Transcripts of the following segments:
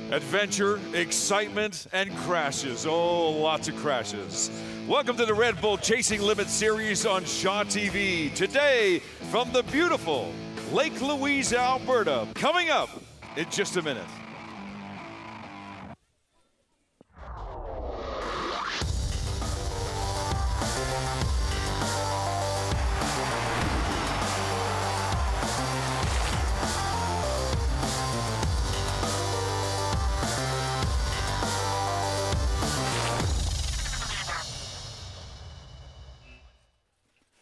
Adventure, excitement, and crashes. Oh, lots of crashes. Welcome to the Red Bull Chasing Limits series on Shaw TV. Today, from the beautiful Lake Louise, Alberta. Coming up in just a minute.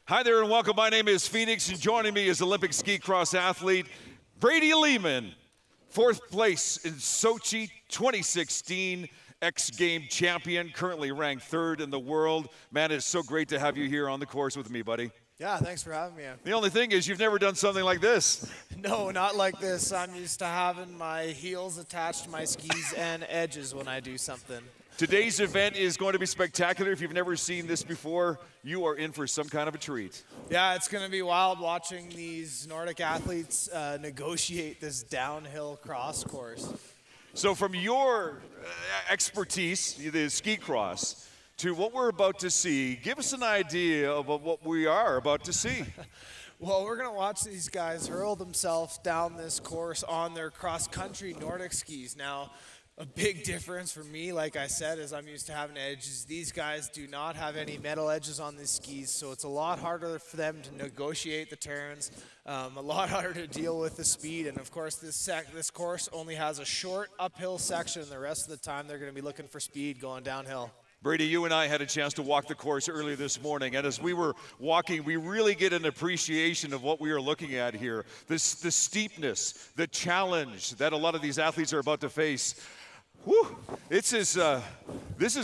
Hi there and welcome. My name is Phoenix and joining me is Olympic ski cross athlete Brady Lehman, fourth place in Sochi 2016 X Game champion, currently ranked third in the world. Man, it's so great to have you here on the course with me, buddy. Yeah, thanks for having me. The only thing is you've never done something like this. No, not like this. I'm used to having my heels attached to my skis and edges when I do something. Today's event is going to be spectacular. If you've never seen this before, you are in for some kind of a treat. Yeah, it's going to be wild watching these Nordic athletes negotiate this downhill cross course. So from your expertise, the ski cross, to what we're about to see, give us an idea of what we are about to see. Well, we're going to watch these guys hurl themselves down this course on their cross-country Nordic skis. Now, a big difference for me, like I said, is I'm used to having edges. These guys do not have any metal edges on these skis, so it's a lot harder for them to negotiate the turns, a lot harder to deal with the speed. And of course, this course only has a short uphill section, and the rest of the time they're going to be looking for speed going downhill. Brady, you and I had a chance to walk the course earlier this morning, and as we were walking, we really get an appreciation of what we are looking at here. The steepness, the challenge that a lot of these athletes are about to face. Whew, this is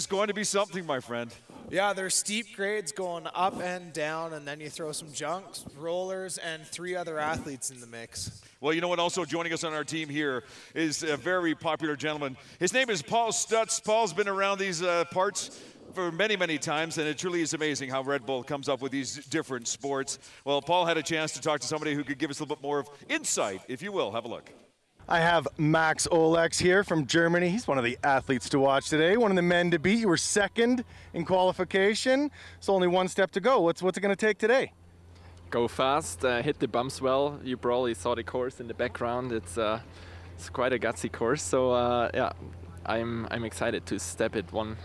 going to be something, my friend. Yeah, there's steep grades going up and down, and then you throw some junks, rollers, and 3 other athletes in the mix. Well, you know what? Also joining us on our team here is a very popular gentleman. His name is Paul Stutz. Paul's been around these parts for many, many times, and it truly is amazing how Red Bull comes up with these different sports. Well, Paul had a chance to talk to somebody who could give us a little bit more of insight, if you will. Have a look. I have Max Olex here from Germany. He's one of the athletes to watch today, one of the men to beat. You were second in qualification, so only one step to go. What's it going to take today? Go fast, hit the bumps well. You probably saw the course in the background. It's quite a gutsy course, so yeah, I'm excited to step it one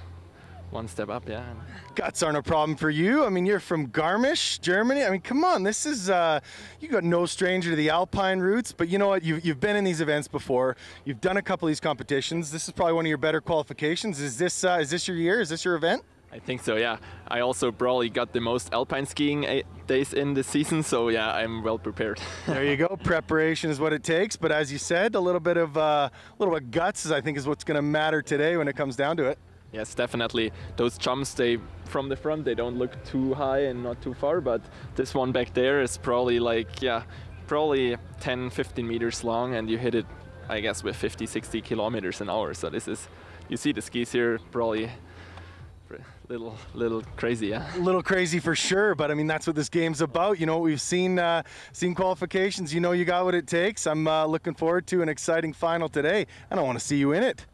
step up, yeah. Guts aren't a problem for you. I mean, you're from Garmisch, Germany. I mean, come on, this is, you got no stranger to the Alpine routes, but you know what, you've been in these events before. You've done a couple of these competitions. This is probably one of your better qualifications. Is this your year? Is this your event? I think so, yeah. I also probably got the most alpine skiing days in the season, so yeah, I'm well prepared. There you go. Preparation is what it takes, but as you said, a little bit of guts I think is what's going to matter today when it comes down to it. Yes, definitely. Those jumps, from the front, they don't look too high and not too far, but this one back there is probably like, yeah, probably 10, 15 meters long, and you hit it, I guess, with 50, 60 kilometers an hour. So this is, you see the skis here, probably little crazy, yeah. A little crazy for sure, but I mean, that's what this game's about. You know, we've seen qualifications. You know you got what it takes. I'm looking forward to an exciting final today, and I want to see you in it.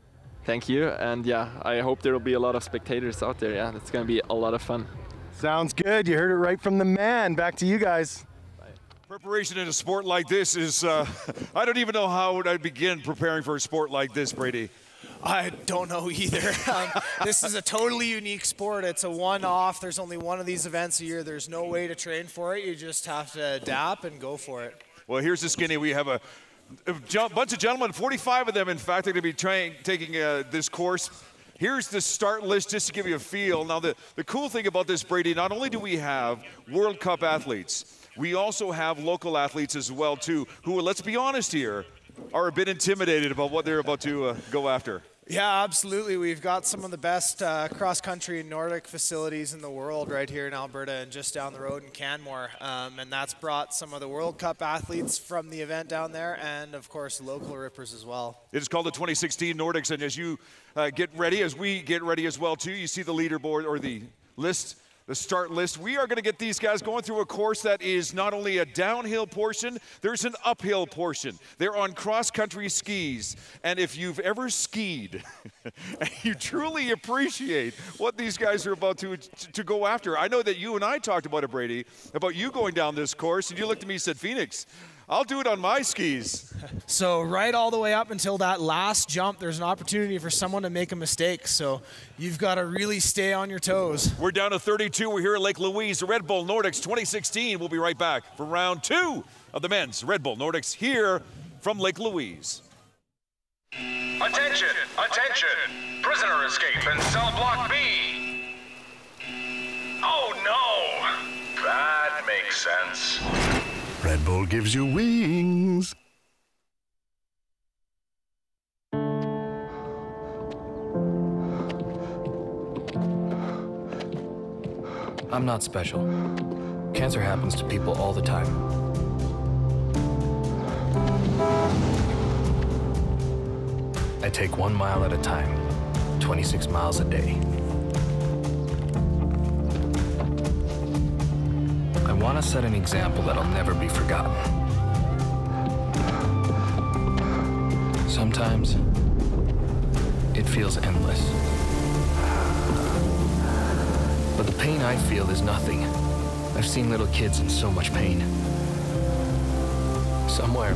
Thank you, and yeah, I hope there will be a lot of spectators out there. Yeah, it's going to be a lot of fun. Sounds good. You heard it right from the man. Back to you guys. Bye. Preparation in a sport like this is, I don't even know how would I begin preparing for a sport like this, Brady. I don't know either. This is a totally unique sport. It's a one-off. There's only one of these events a year. There's no way to train for it. You just have to adapt and go for it. Well, here's the skinny. We have a bunch of gentlemen, 45 of them, in fact, are going to be taking this course. Here's the start list just to give you a feel. Now, the cool thing about this, Brady, not only do we have World Cup athletes, we also have local athletes as well, too, who, let's be honest here, are a bit intimidated about what they're about to go after. Yeah, absolutely. We've got some of the best cross-country and Nordic facilities in the world right here in Alberta and just down the road in Canmore. And that's brought some of the World Cup athletes from the event down there and, of course, local rippers as well. It is called the 2016 Nordics, and as you get ready, as we get ready as well, too, you see the leaderboard or the list the start list. We are going to get these guys going through a course that is not only a downhill portion, there's an uphill portion. They're on cross-country skis, and if you've ever skied, you truly appreciate what these guys are about to go after. I know that you and I talked about it, Brady, about you going down this course, and you looked at me and said, Phoenix, I'll do it on my skis. So right all the way up until that last jump, there's an opportunity for someone to make a mistake. So you've got to really stay on your toes. We're down to 32. We're here at Lake Louise, the Red Bull Nordics 2016. We'll be right back for round 2 of the men's Red Bull Nordics here from Lake Louise. Attention, attention. Prisoner escape in cell block B. Oh no. That makes sense. Red Bull gives you wings. I'm not special. Cancer happens to people all the time. I take 1 mile at a time, 26 miles a day. I want to set an example that'll never be forgotten. Sometimes, it feels endless. But the pain I feel is nothing. I've seen little kids in so much pain. Somewhere,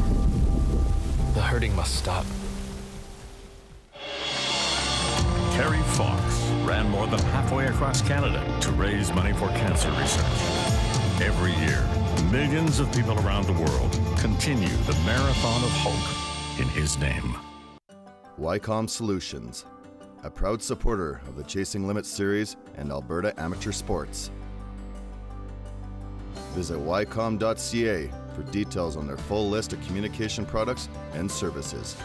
the hurting must stop. Terry Fox ran more than halfway across Canada to raise money for cancer research. Every year, millions of people around the world continue the marathon of hope in his name. YCOM Solutions, a proud supporter of the Chasing Limits series and Alberta Amateur Sports. Visit ycom.ca for details on their full list of communication products and services.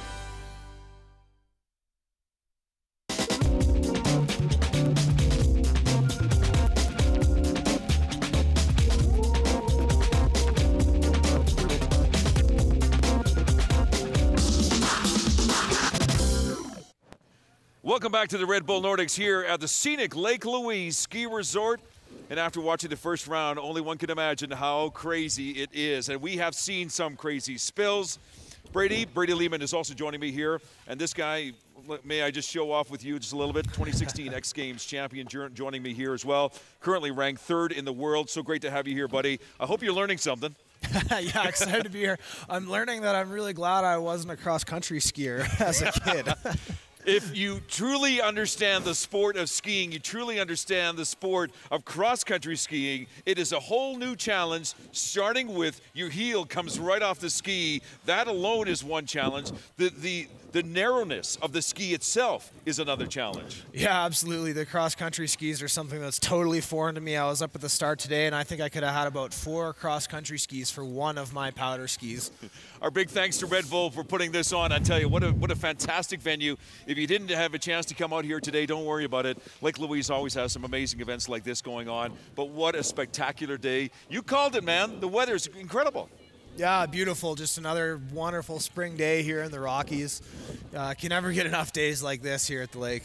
Welcome back to the Red Bull Nordics here at the scenic Lake Louise Ski Resort. And after watching the first round, only one can imagine how crazy it is. And we have seen some crazy spills. Brady Lehman is also joining me here. And this guy, may I just show off with you just a little bit, 2016 X Games champion joining me here as well. Currently ranked 3rd in the world. So great to have you here, buddy. I hope you're learning something. Yeah, excited to be here. I'm learning that I'm really glad I wasn't a cross-country skier as a kid. If you truly understand the sport of skiing, you truly understand the sport of cross-country skiing, it is a whole new challenge, starting with your heel comes right off the ski. That alone is one challenge. The narrowness of the ski itself is another challenge. Yeah, absolutely. The cross-country skis are something that's totally foreign to me. I was up at the start today, and I think I could have had about 4 cross-country skis for one of my powder skis. Our big thanks to Red Bull for putting this on. I tell you, what a fantastic venue. If you didn't have a chance to come out here today, don't worry about it. Lake Louise always has some amazing events like this going on. But what a spectacular day. You called it, man. The weather's incredible. Yeah, beautiful. Just another wonderful spring day here in the Rockies. Can never get enough days like this here at the lake.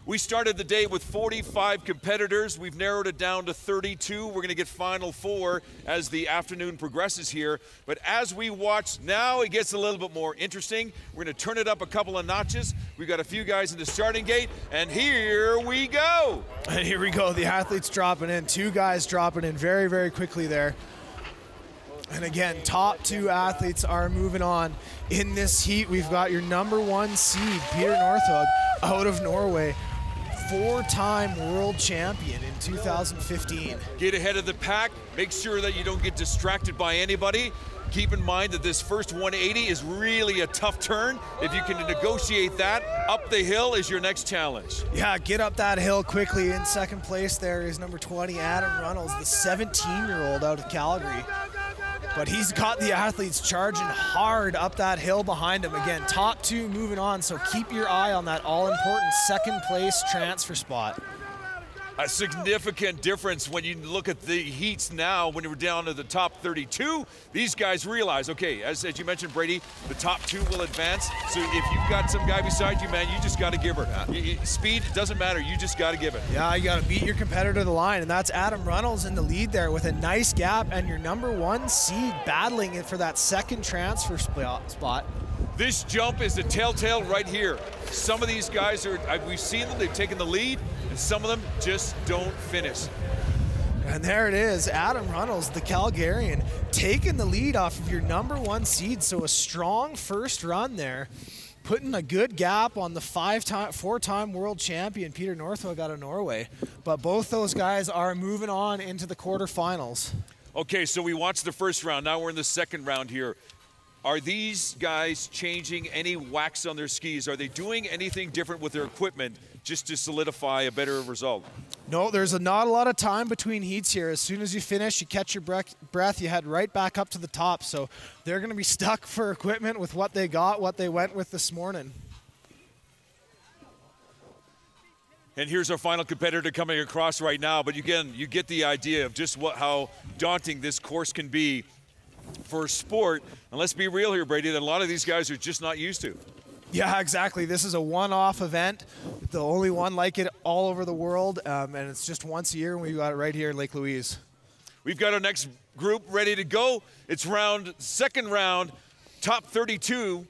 We started the day with 45 competitors. We've narrowed it down to 32. We're going to get final 4 as the afternoon progresses here. But as we watch, now it gets a little bit more interesting. We're going to turn it up a couple of notches. We've got a few guys in the starting gate, and here we go. And here we go. The athletes dropping in. 2 guys dropping in very, very quickly there. And again, top 2 athletes are moving on. In this heat, we've got your #1 seed, Peter Northug, out of Norway. 4-time world champion in 2015. Get ahead of the pack. Make sure that you don't get distracted by anybody. Keep in mind that this first 180 is really a tough turn. If you can negotiate that, up the hill is your next challenge. Yeah, get up that hill quickly. In second place there is number 20, Adam Runnels, the 17-year-old out of Calgary. But he's got the athletes charging hard up that hill behind him. Again, top 2 moving on, so keep your eye on that all-important second place transfer spot. A significant difference when you look at the heats now. When we're down to the top 32, these guys realize, okay, as you mentioned, Brady, the top 2 will advance. So if you've got some guy beside you, man, you just got to give her. Speed, it doesn't matter. You just got to give it. Yeah, you got to beat your competitor to the line, and that's Adam Runnels in the lead there with a nice gap, and your #1 seed battling it for that second transfer spot. This jump is the telltale right here. Some of these guys we've seen them, they've taken the lead, and some of them just don't finish. And there it is, Adam Runnels, the Calgarian, taking the lead off of your #1 seed. So a strong first run there, putting a good gap on the 4-time world champion Peter Northug out of Norway. But both those guys are moving on into the quarterfinals. Okay, so we watched the first round. Now we're in the second round here. Are these guys changing any wax on their skis? Are they doing anything different with their equipment just to solidify a better result? No, there's not a lot of time between heats here. As soon as you finish, you catch your breath, you head right back up to the top. So they're going to be stuck for equipment with what they got, what they went with this morning. And here's our final competitor coming across right now. But again, you get the idea of just how daunting this course can be for sport. And let's be real here, Brady, that a lot of these guys are just not used to. Yeah, exactly. This is a one-off event, the only one like it all over the world, and it's just once a year, and we've got it right here in Lake Louise. We've got our next group ready to go. It's second round, top 32.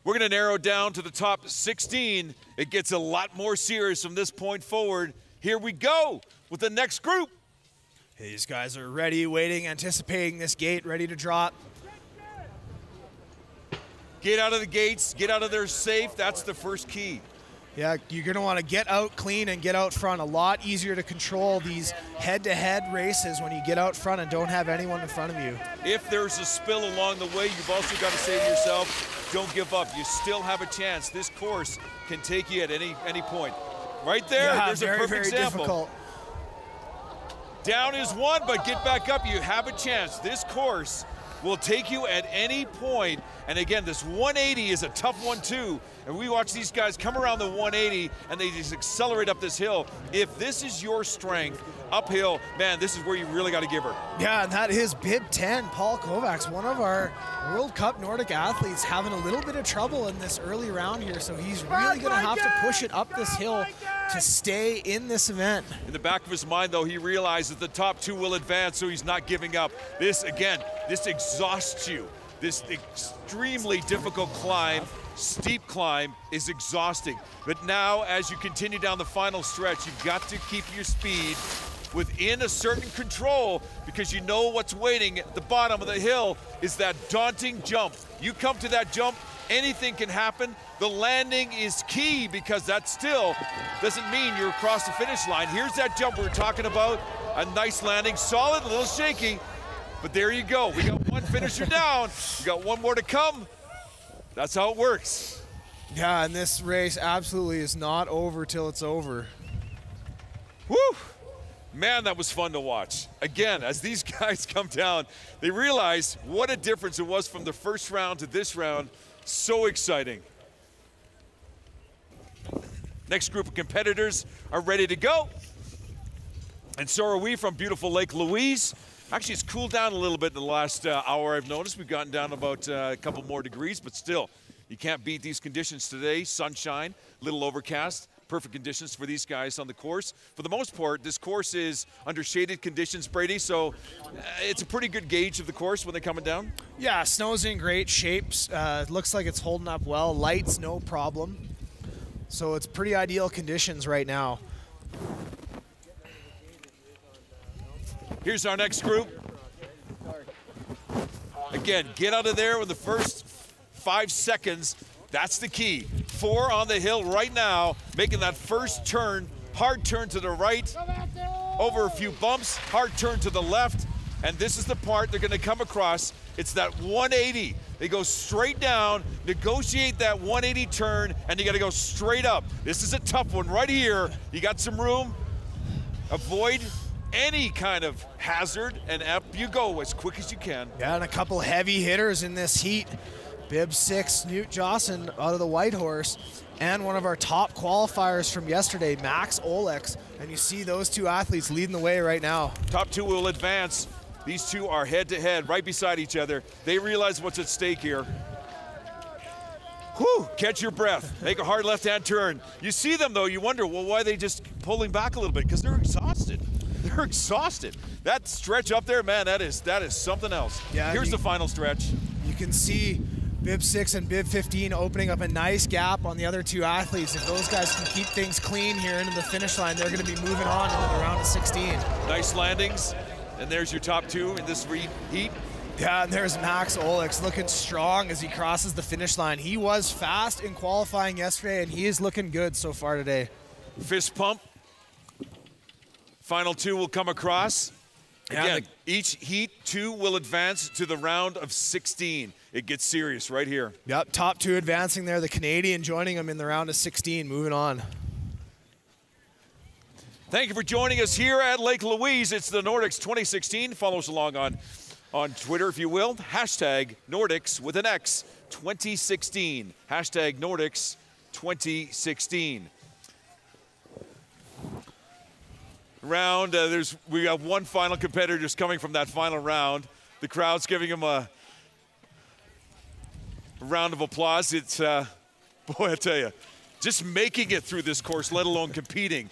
We're going to narrow down to the top 16. It gets a lot more serious from this point forward. Here we go with the next group. These guys are ready, waiting, anticipating this gate, ready to drop. Get out of the gates, get out of there safe. That's the first key. Yeah, you're going to want to get out clean and get out front. A lot easier to control these head-to-head races when you get out front and don't have anyone in front of you. If there's a spill along the way, you've also got to say to yourself, don't give up. You still have a chance. This course can take you at any point. Right there, yeah, there's a perfect very example. Difficult. Down is one, but get back up. You have a chance. This course will take you at any point. And again, this 180 is a tough one too. And we watch these guys come around the 180 and they just accelerate up this hill. If this is your strength, uphill, man, this is where you really got to give her. Yeah, and that is bib 10, Paul Kovacs, one of our World Cup Nordic athletes, having a little bit of trouble in this early round here. So he's really going to have to push it up this hill to stay in this event. In the back of his mind, though, he realizes the top 2 will advance, so he's not giving up. This, again, this exhausts you. This extremely difficult climb, steep climb, is exhausting. But now, as you continue down the final stretch, you've got to keep your speed within a certain control, because you know what's waiting at the bottom of the hill is that daunting jump. You come to that jump, anything can happen. The landing is key, because that still doesn't mean you're across the finish line. Here's that jump we were talking about. A nice landing, solid, a little shaky, but there you go. We got one finisher down. We got one more to come. That's how it works. Yeah, and this race absolutely is not over till it's over. Woo! Man, that was fun to watch. Again, as these guys come down, they realize what a difference it was from the first round to this round. So exciting. Next group of competitors are ready to go. And so are we from beautiful Lake Louise. Actually, it's cooled down a little bit in the last hour, I've noticed. We've gotten down about a couple more degrees, but still, you can't beat these conditions today. Sunshine, little overcast, perfect conditions for these guys on the course. For the most part, this course is under shaded conditions, Brady, so it's a pretty good gauge of the course when they're coming down. Yeah, snow's in great shapes. Looks like it's holding up well. Lights, no problem. So it's pretty ideal conditions right now. Here's our next group. Again, get out of there with the first 5 seconds. That's the key. 4 on the hill right now, making that first turn, hard turn to the right, over a few bumps, hard turn to the left, and this is the part they're gonna come across. It's that 180. They go straight down, negotiate that 180 turn, and you gotta go straight up. This is a tough one right here. You got some room. Avoid any kind of hazard, and up you go as quick as you can. Yeah, and a couple heavy hitters in this heat. Bib 6, Knut Jossen out of the White Horse, and one of our top qualifiers from yesterday, Max Olex. And you see those two athletes leading the way right now. Top two will advance. These two are head-to-head, right beside each other. They realize what's at stake here. Whew, catch your breath. Make a hard left-hand turn. You see them, though, you wonder, well, why are they just pulling back a little bit? Because they're exhausted. They're exhausted. That stretch up there, man, that is something else. Yeah, here's the final stretch. You can see Bib 6 and Bib 15 opening up a nice gap on the other two athletes. If those guys can keep things clean here into the finish line, they're going to be moving on into the round of 16. Nice landings. And there's your top two in this heat. Yeah, and there's Max Olex looking strong as he crosses the finish line. He was fast in qualifying yesterday, and he is looking good so far today. Fist pump. Final two will come across. Again, each heat two will advance to the round of 16. It gets serious right here. Yep, top two advancing there. The Canadian joining them in the round of 16, moving on. Thank you for joining us here at Lake Louise. It's the Nordics 2016. Follow us along on Twitter, if you will. Hashtag Nordics with an X 2016. Hashtag Nordics 2016. Round, we have one final competitor just coming from that final round. The crowd's giving him a round of applause. It's, boy, I tell you, just making it through this course, let alone competing,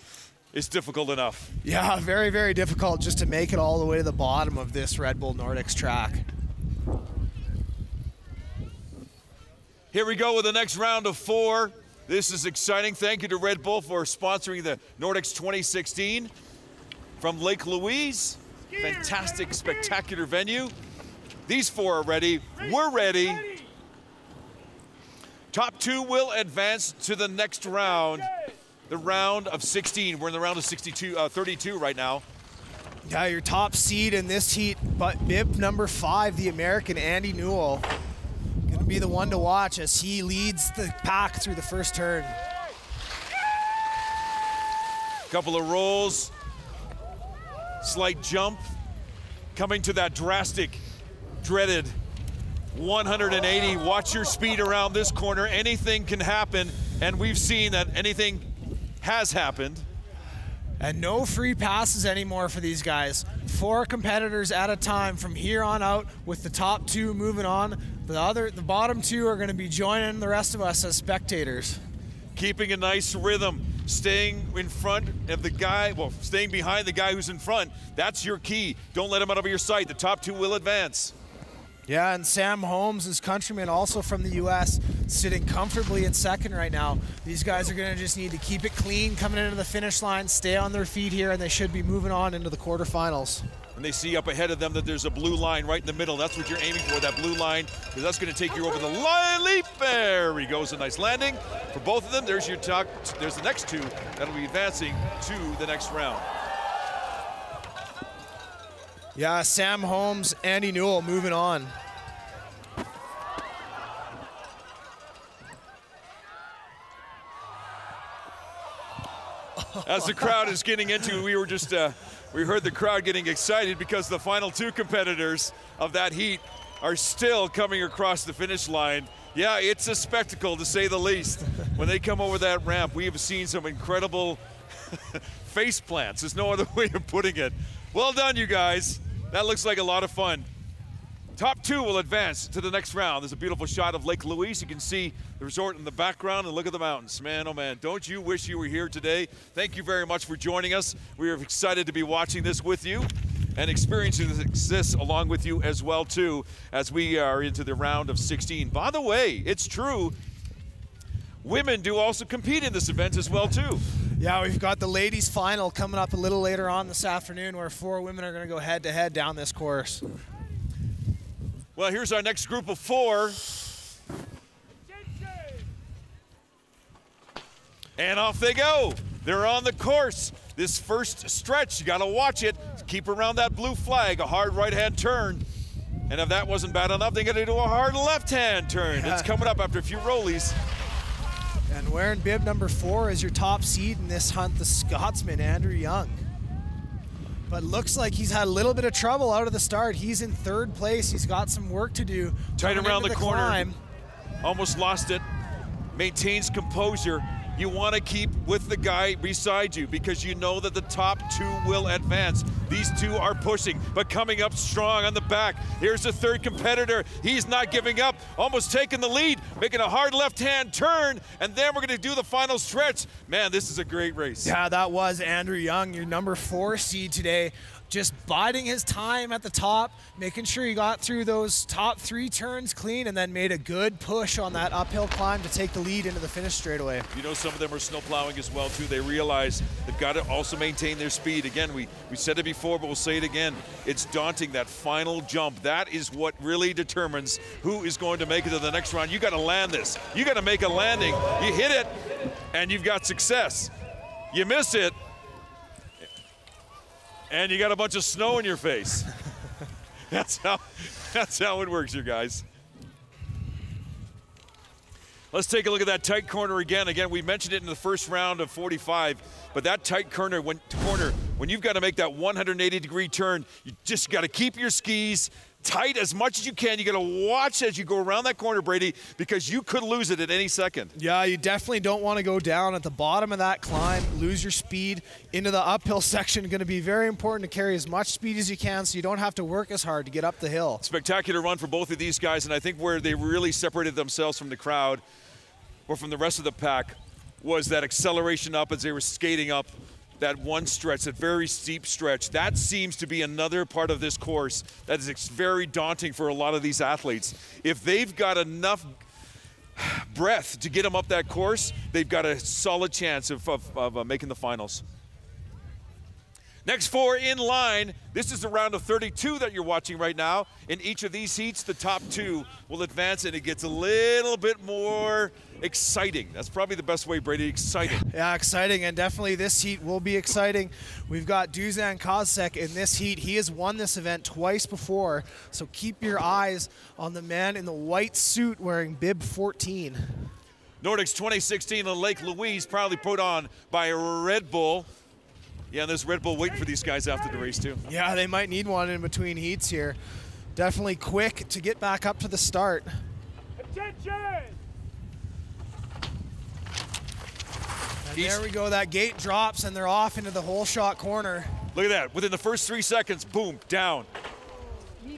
is difficult enough. Yeah, very, very difficult just to make it all the way to the bottom of this Red Bull Nordics track. Here we go with the next round of 4. This is exciting. Thank you to Red Bull for sponsoring the Nordics 2016 from Lake Louise. Fantastic, spectacular venue. These 4 are ready. We're ready. Top 2 will advance to the next round, the round of 16. We're in the round of 32 right now. Yeah, your top seed in this heat, but bib number 5, the American Andy Newell, gonna be the one to watch as he leads the pack through the first turn. Couple of rolls, slight jump, coming to that drastic, dreaded 180. Watch your speed around this corner. Anything can happen, and we've seen that anything has happened. And no free passes anymore for these guys. 4 competitors at a time from here on out, with the top 2 moving on. The bottom 2 are going to be joining the rest of us as spectators. Keeping a nice rhythm, staying in front of the guy, well, staying behind the guy who's in front. That's your key. Don't let him out of your sight. The top 2 will advance. Yeah, and Sam Holmes, his countryman, also from the U.S., sitting comfortably in second right now. These guys are going to just need to keep it clean coming into the finish line, stay on their feet here, and they should be moving on into the quarterfinals. And they see up ahead of them that there's a blue line right in the middle. That's what you're aiming for, that blue line, because that's going to take you over the line leap. There he goes, a nice landing. For both of them, there's your top, there's the next 2 that'll be advancing to the next round. Yeah, Sam Holmes, Andy Newell moving on. As the crowd is getting into, we heard the crowd getting excited because the final 2 competitors of that heat are still coming across the finish line. Yeah, it's a spectacle to say the least. When they come over that ramp, we have seen some incredible face plants. There's no other way of putting it. Well done, you guys. That looks like a lot of fun. Top 2 will advance to the next round. There's a beautiful shot of Lake Louise. You can see the resort in the background and look at the mountains. Man, oh man, don't you wish you were here today? Thank you very much for joining us. We are excited to be watching this with you and experiencing this along with you as well too, as we are into the round of 16. By the way, it's true, women do also compete in this event as well too. Yeah, we've got the ladies final coming up a little later on this afternoon, where 4 women are going to go head to head down this course. Well, here's our next group of 4. And off they go. They're on the course. This first stretch, you got to watch it. Keep around that blue flag, a hard right-hand turn. And if that wasn't bad enough, they got to do a hard left-hand turn. It's coming up after a few rollies. And wearing bib number 4 is your top seed in this hunt, the Scotsman, Andrew Young. But looks like he's had a little bit of trouble out of the start. He's in 3rd place. He's got some work to do. Tight around the corner. Climb. almost lost it, maintains composure. You want to keep with the guy beside you because you know that the top two will advance. These two are pushing, but coming up strong on the back. Here's the third competitor. He's not giving up, almost taking the lead, making a hard left-hand turn, and then we're going to do the final stretch. Man, this is a great race. Yeah, that was Andrew Young, your number 4 seed today. Just biding his time at the top, making sure he got through those top 3 turns clean, and then made a good push on that uphill climb to take the lead into the finish straightaway. You know, some of them are snow plowing as well too. They realize they've got to also maintain their speed. Again, we said it before, but we'll say it again. It's daunting, that final jump. That is what really determines who is going to make it to the next round. You got to land this. You got to make a landing. You hit it, and you've got success. You miss it, and you got a bunch of snow in your face. That's how it works, you guys. Let's take a look at that tight corner again. Again, we mentioned it in the first round of 45, but that tight corner, when you've got to make that 180-degree turn, you just got to keep your skis tight as much as you can. You got to watch as you go around that corner, Brady, because you could lose it at any second. Yeah, you definitely don't want to go down at the bottom of that climb, lose your speed into the uphill section. Going to be very important to carry as much speed as you can so you don't have to work as hard to get up the hill. Spectacular run for both of these guys, and I think where they really separated themselves from the crowd or from the rest of the pack was that acceleration up as they were skating up that one stretch, that very steep stretch. That seems to be another part of this course that is very daunting for a lot of these athletes. If they've got enough breath to get them up that course, they've got a solid chance of making the finals. Next 4 in line. This is the round of 32 that you're watching right now. In each of these heats, the top 2 will advance, and it gets a little bit more exciting. That's probably the best way, Brady, exciting. Yeah, exciting, and definitely this heat will be exciting. We've got Dusan Kozsek in this heat. He has won this event twice before, so keep your eyes on the man in the white suit wearing bib 14. Nordics 2016 on Lake Louise, proudly put on by Red Bull. Yeah, and there's Red Bull waiting for these guys after the race, too. Yeah, they might need one in between heats here. Definitely quick to get back up to the start. Attention! And there we go, that gate drops and they're off into the hole shot corner. Look at that, within the first 3 seconds, boom, down.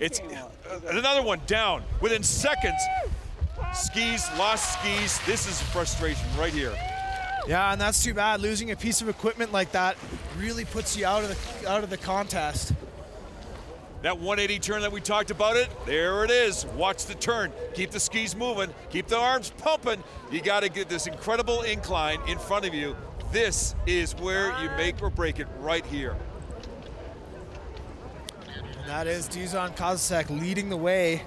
It's another one down. Within seconds, skis, lost skis. This is frustration right here. Yeah, and that's too bad. Losing a piece of equipment like that really puts you out of the contest. That 180 turn that we talked about it, there it is. Watch the turn. Keep the skis moving. Keep the arms pumping. You got to get this incredible incline in front of you. This is where you make or break it right here. And that is Dusan Kozsek leading the way,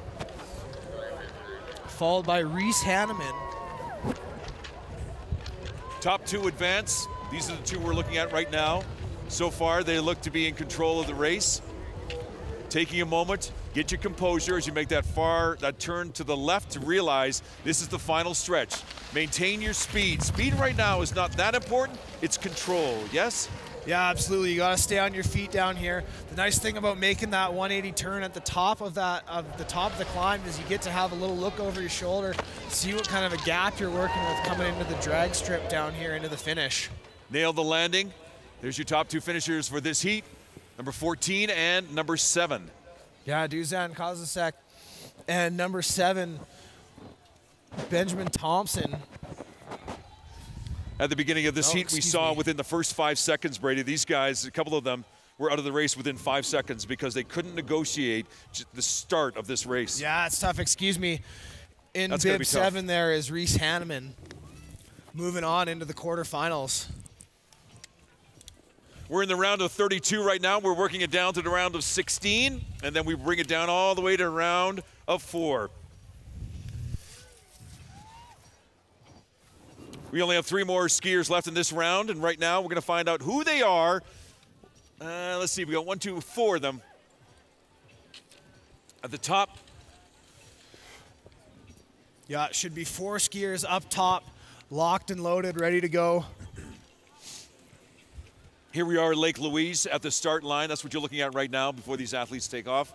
followed by Reese Hanneman. Top 2 advance. These are the 2 we're looking at right now. So far, they look to be in control of the race. Taking a moment, get your composure as you make that turn to the left to realize this is the final stretch. Maintain your speed. Speed right now is not that important. It's control, yes? Yeah, absolutely. You got to stay on your feet down here. The nice thing about making that 180 turn at the top of the climb is you get to have a little look over your shoulder, see what kind of a gap you're working with coming into the drag strip down here into the finish. Nail the landing. There's your top 2 finishers for this heat, number 14 and number 7. Yeah, Dusan Kozsek and number 7, Benjamin Thompson. At the beginning of this heat, we saw within the first 5 seconds, Brady, these guys, a couple of them were out of the race within 5 seconds because they couldn't negotiate the start of this race. Yeah, it's tough. Excuse me. In bib 7 there is Reese Hanneman moving on into the quarterfinals. We're in the round of 32 right now. We're working it down to the round of 16, and then we bring it down all the way to round of 4. We only have 3 more skiers left in this round, and right now we're going to find out who they are. Let's see, we got 1, 2, 4 of them. At the top. Yeah, it should be 4 skiers up top, locked and loaded, ready to go. Here we are, Lake Louise at the start line. That's what you're looking at right now before these athletes take off.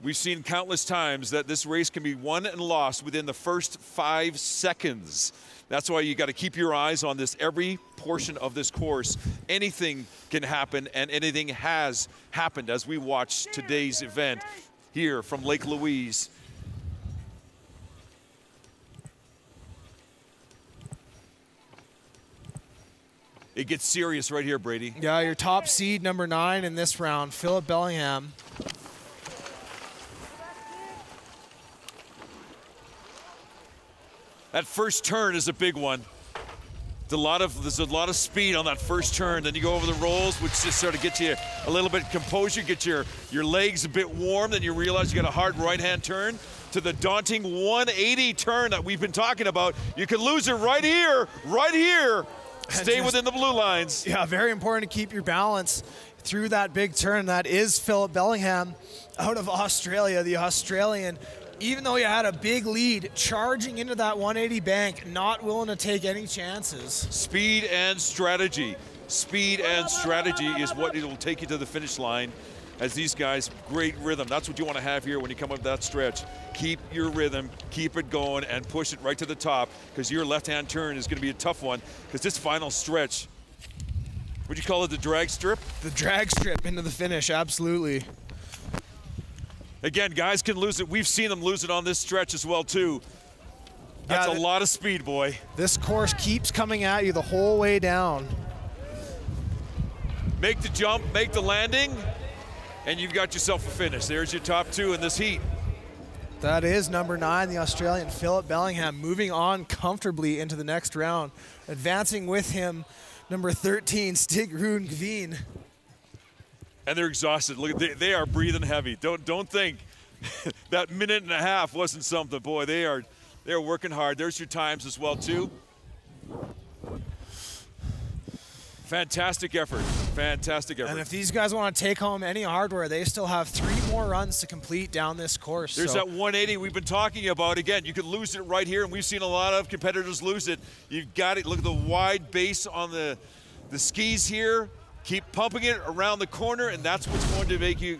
We've seen countless times that this race can be won and lost within the first 5 seconds. That's why you got to keep your eyes on this every portion of this course. Anything can happen, and anything has happened as we watch today's event here from Lake Louise. It gets serious right here, Brady. Yeah, your top seed, number 9 in this round, Philip Bellingham. That first turn is a big one. There's a lot of speed on that first turn. Then you go over the rolls, which just sort of gets you a little bit composure, get your legs a bit warm. Then you realize you got a hard right-hand turn to the daunting 180 turn that we've been talking about. You can lose it right here, right here. Stay within the blue lines. Yeah, very important to keep your balance through that big turn. That is Philip Bellingham out of Australia, the Australian. Even though he had a big lead, charging into that 180 bank, not willing to take any chances. Speed and strategy. Speed and strategy is what it will take you to the finish line. As these guys, great rhythm. That's what you want to have here when you come up that stretch. Keep your rhythm, keep it going, and push it right to the top, because your left-hand turn is going to be a tough one, because this final stretch, would you call it the drag strip? The drag strip into the finish, absolutely. Again, guys can lose it. We've seen them lose it on this stretch as well, too. That's a lot of speed, boy. This course keeps coming at you the whole way down. Make the jump, make the landing, and you've got yourself a finish. There's your top 2 in this heat. That is number 9, the Australian Philip Bellingham, moving on comfortably into the next round. Advancing with him, number 13, Stig Rune-Gveen. And they're exhausted. Look, they are breathing heavy. Don't think that minute and a half wasn't something. Boy, they're working hard. There's your times as well, too. Fantastic effort. Fantastic effort. And if these guys want to take home any hardware, they still have 3 more runs to complete down this course. There's that 180 we've been talking about. Again, you could lose it right here, and we've seen a lot of competitors lose it. You've got it. Look at the wide base on the skis here. Keep pumping it around the corner, and that's what's going to make you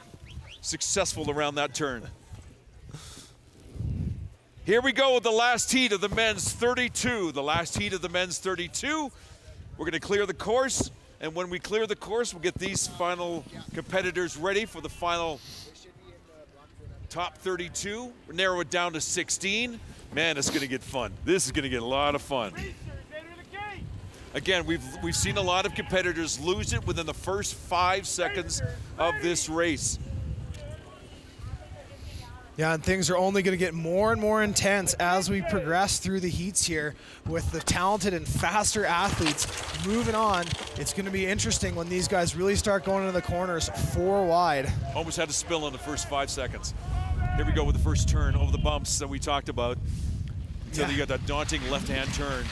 successful around that turn. Here we go with the last heat of the men's 32. The last heat of the men's 32. We're going to clear the course, and when we clear the course, we'll get these final competitors ready for the final top 32. We'll narrow it down to 16. Man, it's going to get fun. This is going to get a lot of fun. Again, we've seen a lot of competitors lose it within the first 5 seconds of this race. Yeah, and things are only going to get more and more intense as we progress through the heats here with the talented and faster athletes moving on. It's going to be interesting when these guys really start going into the corners 4 wide. Almost had a spill in the first 5 seconds. Here we go with the first turn over the bumps that we talked about. Until you got that daunting left-hand turn.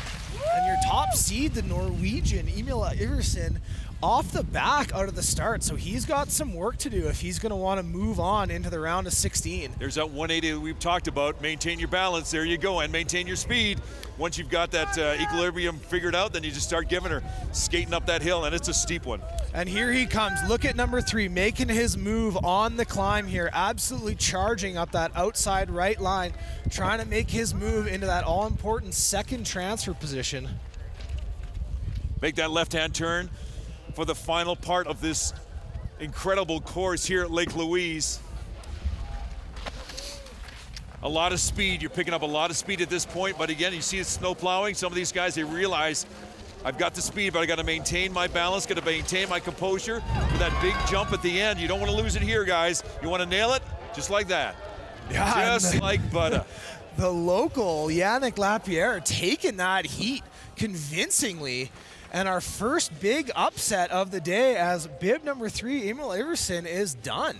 And your top seed, the Norwegian Emil Iversen, off the back out of the start. So he's got some work to do if he's going to want to move on into the round of 16. There's that 180 that we've talked about. Maintain your balance. There you go. And maintain your speed. Once you've got that equilibrium figured out, then you just start giving her, skating up that hill, and it's a steep one. And here he comes. Look at number 3, making his move on the climb here. Absolutely charging up that outside right line, trying to make his move into that all-important second transfer position. Make that left-hand turn for the final part of this incredible course here at Lake Louise. A lot of speed. You're picking up a lot of speed at this point, but again, you see it's snow plowing. Some of these guys, they realize I've got the speed, but I got to maintain my balance, got to maintain my composure for that big jump at the end. You don't want to lose it here, guys. You want to nail it just like that. Yeah, just like butter. The local Yannick Lapierre taking that heat convincingly. And our first big upset of the day as bib number 3, Emil Iversen, is done.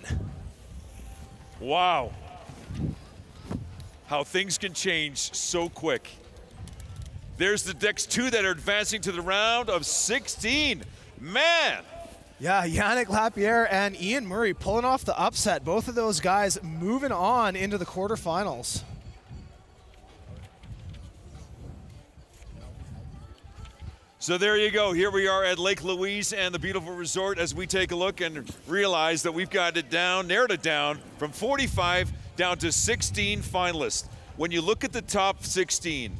Wow. How things can change so quick. There's the next 2 that are advancing to the round of 16. Man. Yeah, Yannick Lapierre and Ian Murray pulling off the upset. Both of those guys moving on into the quarterfinals. So there you go. Here we are at Lake Louise and the beautiful resort as we take a look and realize that we've got it down, narrowed it down from 45 down to 16 finalists. When you look at the top 16,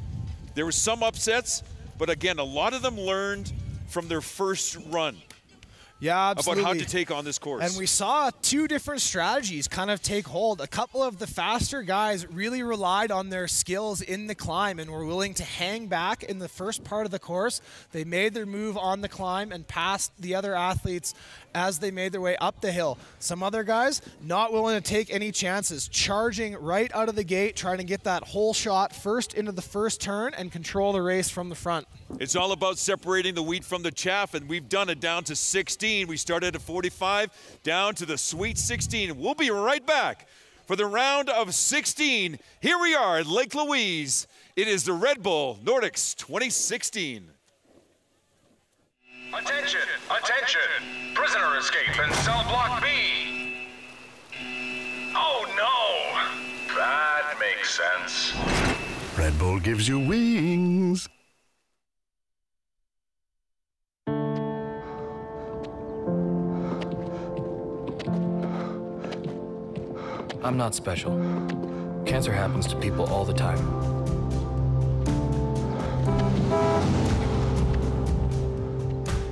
there were some upsets, but again, a lot of them learned from their first run. Yeah, absolutely. About how to take on this course. And we saw two different strategies kind of take hold. A couple of the faster guys really relied on their skills in the climb and were willing to hang back in the first part of the course. They made their move on the climb and passed the other athletes as they made their way up the hill. Some other guys not willing to take any chances, charging right out of the gate, trying to get that whole shot first into the first turn and control the race from the front. It's all about separating the wheat from the chaff, and we've done it down to 16. We started at 45, down to the sweet 16. We'll be right back for the round of 16. Here we are at Lake Louise. It is the Red Bull Nordics 2016. Attention, attention. Prisoner escape in cell block B. Oh no. That makes sense. Red Bull gives you wings. I'm not special. Cancer happens to people all the time.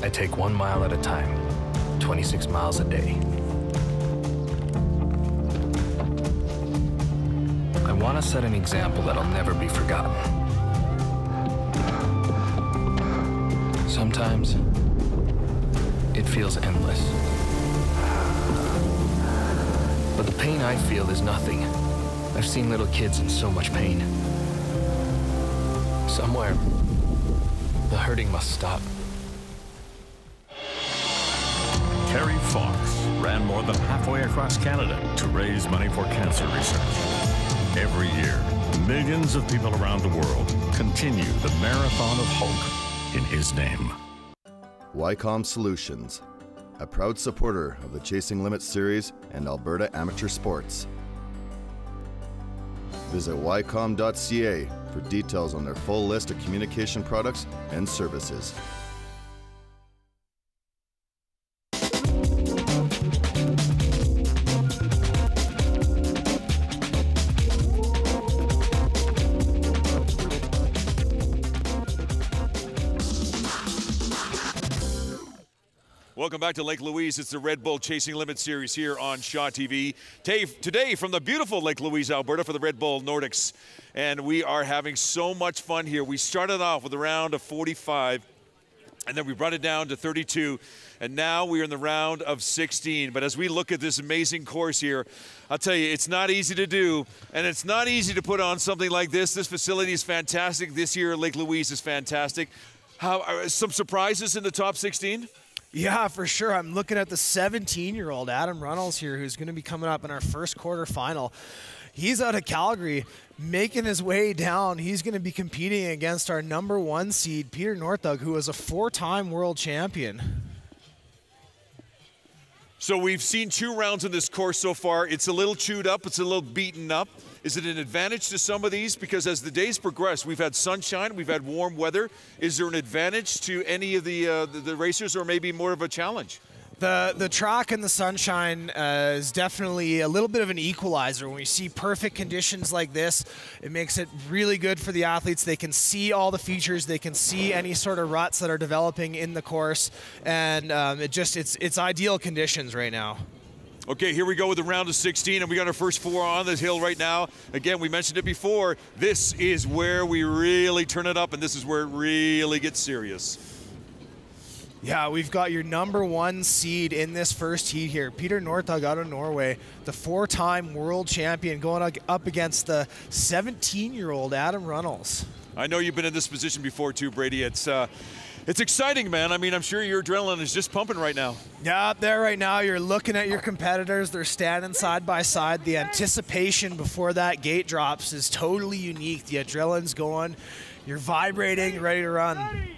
I take 1 mile at a time, 26 miles a day. I want to set an example that'll never be forgotten. Sometimes, it feels endless. But the pain I feel is nothing. I've seen little kids in so much pain. Somewhere, the hurting must stop. Terry Fox ran more than halfway across Canada to raise money for cancer research. Every year, millions of people around the world continue the marathon of hope in his name. YCOM Solutions, a proud supporter of the Chasing Limits series and Alberta Amateur Sports. Visit ycom.ca for details on their full list of communication products and services. Welcome back to Lake Louise. It's the Red Bull Chasing Limits series here on Shaw TV. Today from the beautiful Lake Louise, Alberta for the Red Bull Nordics. And we are having so much fun here. We started off with a round of 45, and then we brought it down to 32. And now we are in the round of 16. But as we look at this amazing course here, I'll tell you, it's not easy to do. And it's not easy to put on something like this. This facility is fantastic. This year, Lake Louise is fantastic. Some surprises in the top 16? Yeah, for sure. I'm looking at the 17-year-old Adam Runnels here, who's going to be coming up in our first quarterfinal. He's out of Calgary, making his way down. He's going to be competing against our number 1 seed, Peter Northug, who is a 4-time world champion. So we've seen 2 rounds in this course so far. It's a little chewed up. It's a little beaten up. Is it an advantage to some of these? Because as the days progress, we've had sunshine, we've had warm weather. Is there an advantage to any of the racers, or maybe more of a challenge? The track and the sunshine is definitely a little bit of an equalizer. When we see perfect conditions like this, it makes it really good for the athletes. They can see all the features. They can see any sort of ruts that are developing in the course. And it's ideal conditions right now. Okay, here we go with the round of 16, and we got our first 4 on this hill right now. Again, we mentioned it before. This is where we really turn it up, and this is where it really gets serious. Yeah, we've got your number 1 seed in this first heat here. Peter Northug out of Norway, the 4-time world champion, going up against the 17-year-old Adam Runnels. I know you've been in this position before too, Brady. It's exciting, man. I mean, I'm sure your adrenaline is just pumping right now. Yeah, up there right now, you're looking at your competitors. They're standing side by side. The anticipation before that gate drops is totally unique. The adrenaline's going. You're vibrating, ready to run.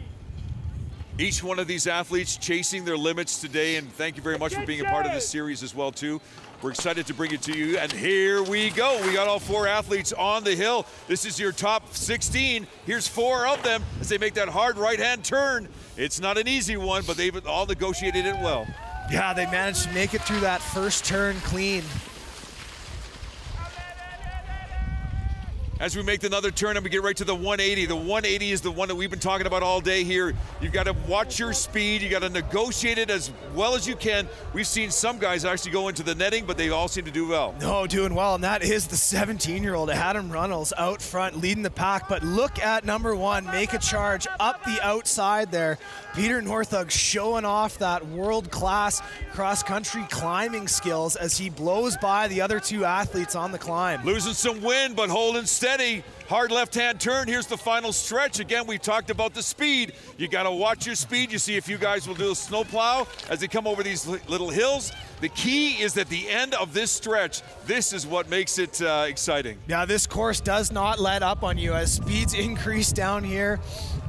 Each one of these athletes chasing their limits today, and thank you very much for being a part of this series as well, too. We're excited to bring it to you, and here we go. We got all 4 athletes on the hill. This is your top 16. Here's 4 of them as they make that hard right-hand turn. It's not an easy one, but they've all negotiated it well. Yeah, they managed to make it through that first turn clean. As we make another turn and we get right to the 180. The 180 is the one that we've been talking about all day here. You've got to watch your speed. You got to negotiate it as well as you can. We've seen some guys actually go into the netting, but they all seem to do well. No, doing well, and that is the 17-year-old Adam Runnels out front leading the pack. But look at number 1 make a charge up the outside there. Peter Northug showing off that world-class cross-country climbing skills as he blows by the other 2 athletes on the climb. Losing some wind, but holding steady. Hard left-hand turn. Here's the final stretch. Again, we talked about the speed. You got to watch your speed. You see a few guys will do a snowplow as they come over these little hills. The key is at the end of this stretch, this is what makes it exciting. Yeah, this course does not let up on you. As speeds increase down here,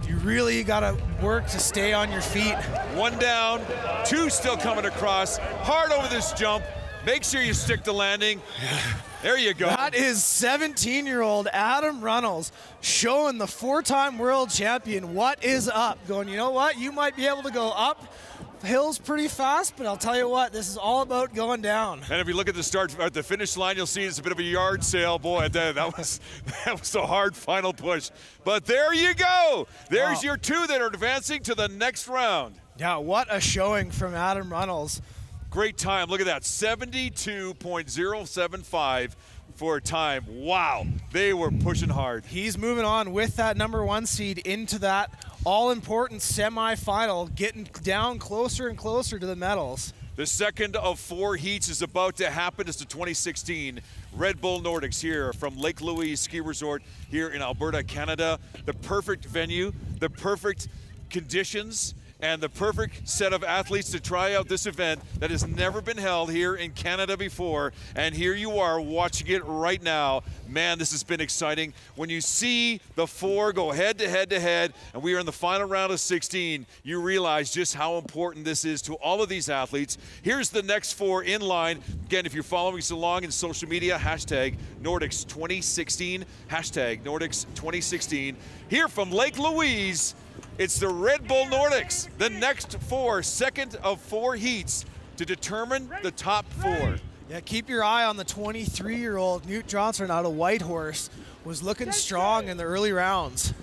you really got to work to stay on your feet. 1 down, 2 still coming across. Hard over this jump. Make sure you stick the landing. There you go. That is 17-year-old Adam Runnels showing the 4-time world champion what is up. Going, you know what? You might be able to go up hills pretty fast, but I'll tell you what, this is all about going down. And if you look at the start, at the finish line, you'll see it's a bit of a yard sale. Boy, that was a hard final push. But there you go. There's your 2 that are advancing to the next round. Yeah, what a showing from Adam Runnels. Great time. Look at that, 72.075 for a time. Wow, they were pushing hard. He's moving on with that number 1 seed into that all-important semifinal, getting down closer and closer to the medals. The second of 4 heats is about to happen. It's the 2016 Red Bull Nordics here from Lake Louise Ski Resort here in Alberta, Canada. The perfect venue, the perfect conditions, and the perfect set of athletes to try out this event that has never been held here in Canada before. And here you are watching it right now. Man, this has been exciting. When you see the 4 go head to head, and we are in the final round of 16, you realize just how important this is to all of these athletes. Here's the next 4 in line. Again, if you're following us along in social media, hashtag Nordics 2016, hashtag Nordics 2016. Here from Lake Louise, it's the Red Bull Nordics. The next 4, second of 4 heats to determine the top 4. Yeah, keep your eye on the 23-year-old Newt Johnson out of Whitehorse. Was looking strong in the early rounds.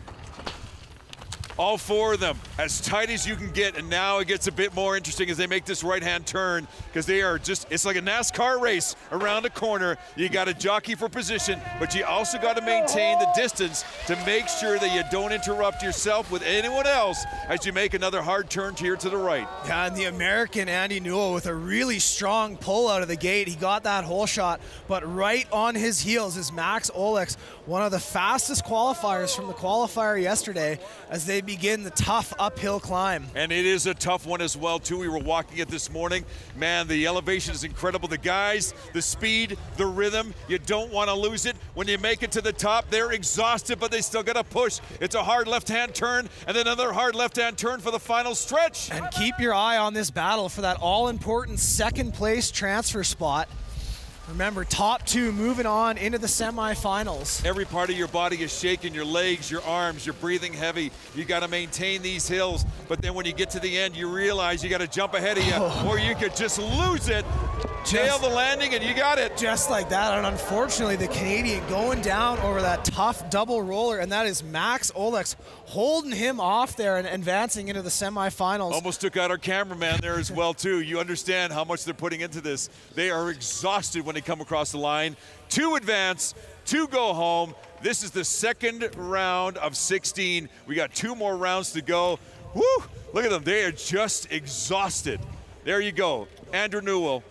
All 4 of them as tight as you can get, and now it gets a bit more interesting as they make this right-hand turn, because they are just, it's like a NASCAR race around a corner. You got to jockey for position, but you also got to maintain the distance to make sure that you don't interrupt yourself with anyone else as you make another hard turn here to the right. Yeah, and the American Andy Newell with a really strong pull out of the gate. He got that hole shot, but right on his heels is Max Olex, one of the fastest qualifiers from the qualifier yesterday, as they begin the tough uphill climb. And it is a tough one as well, too. We were walking it this morning. Man, the elevation is incredible. The guys, the speed, the rhythm, you don't want to lose it. When you make it to the top, they're exhausted, but they still got to push. It's a hard left-hand turn, and then another hard left-hand turn for the final stretch. And keep your eye on this battle for that all-important second-place transfer spot. Remember, top 2 moving on into the semifinals. Every part of your body is shaking, your legs, your arms, you're breathing heavy. You got to maintain these hills, but then when you get to the end, you realize you got to jump ahead of you, or you could just lose it. Nail the landing, and you got it. Just like that, and unfortunately, the Canadian going down over that tough double roller, and that is Max Olex holding him off there and advancing into the semifinals. Almost took out our cameraman there as well, too. You understand how much they're putting into this. They are exhausted when they come across the line. 2 advance, 2 go home. This is the second round of 16. We got 2 more rounds to go. Woo! Look at them. They are just exhausted. There you go. Andrew Newell,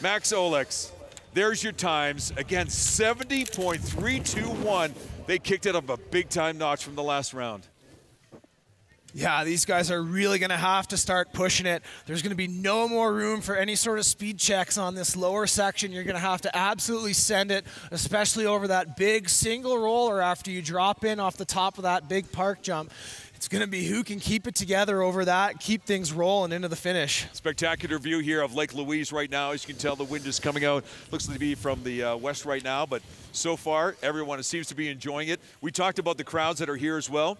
Max Olex. There's your times. Again, 70.321. They kicked it up a big-time notch from the last round. Yeah, these guys are really going to have to start pushing it. There's going to be no more room for any sort of speed checks on this lower section. You're going to have to absolutely send it, especially over that big single roller after you drop in off the top of that big park jump. It's going to be who can keep it together over that, keep things rolling into the finish. Spectacular view here of Lake Louise right now. As you can tell, the wind is coming out. Looks to be from the west right now, but so far, everyone seems to be enjoying it. We talked about the crowds that are here as well.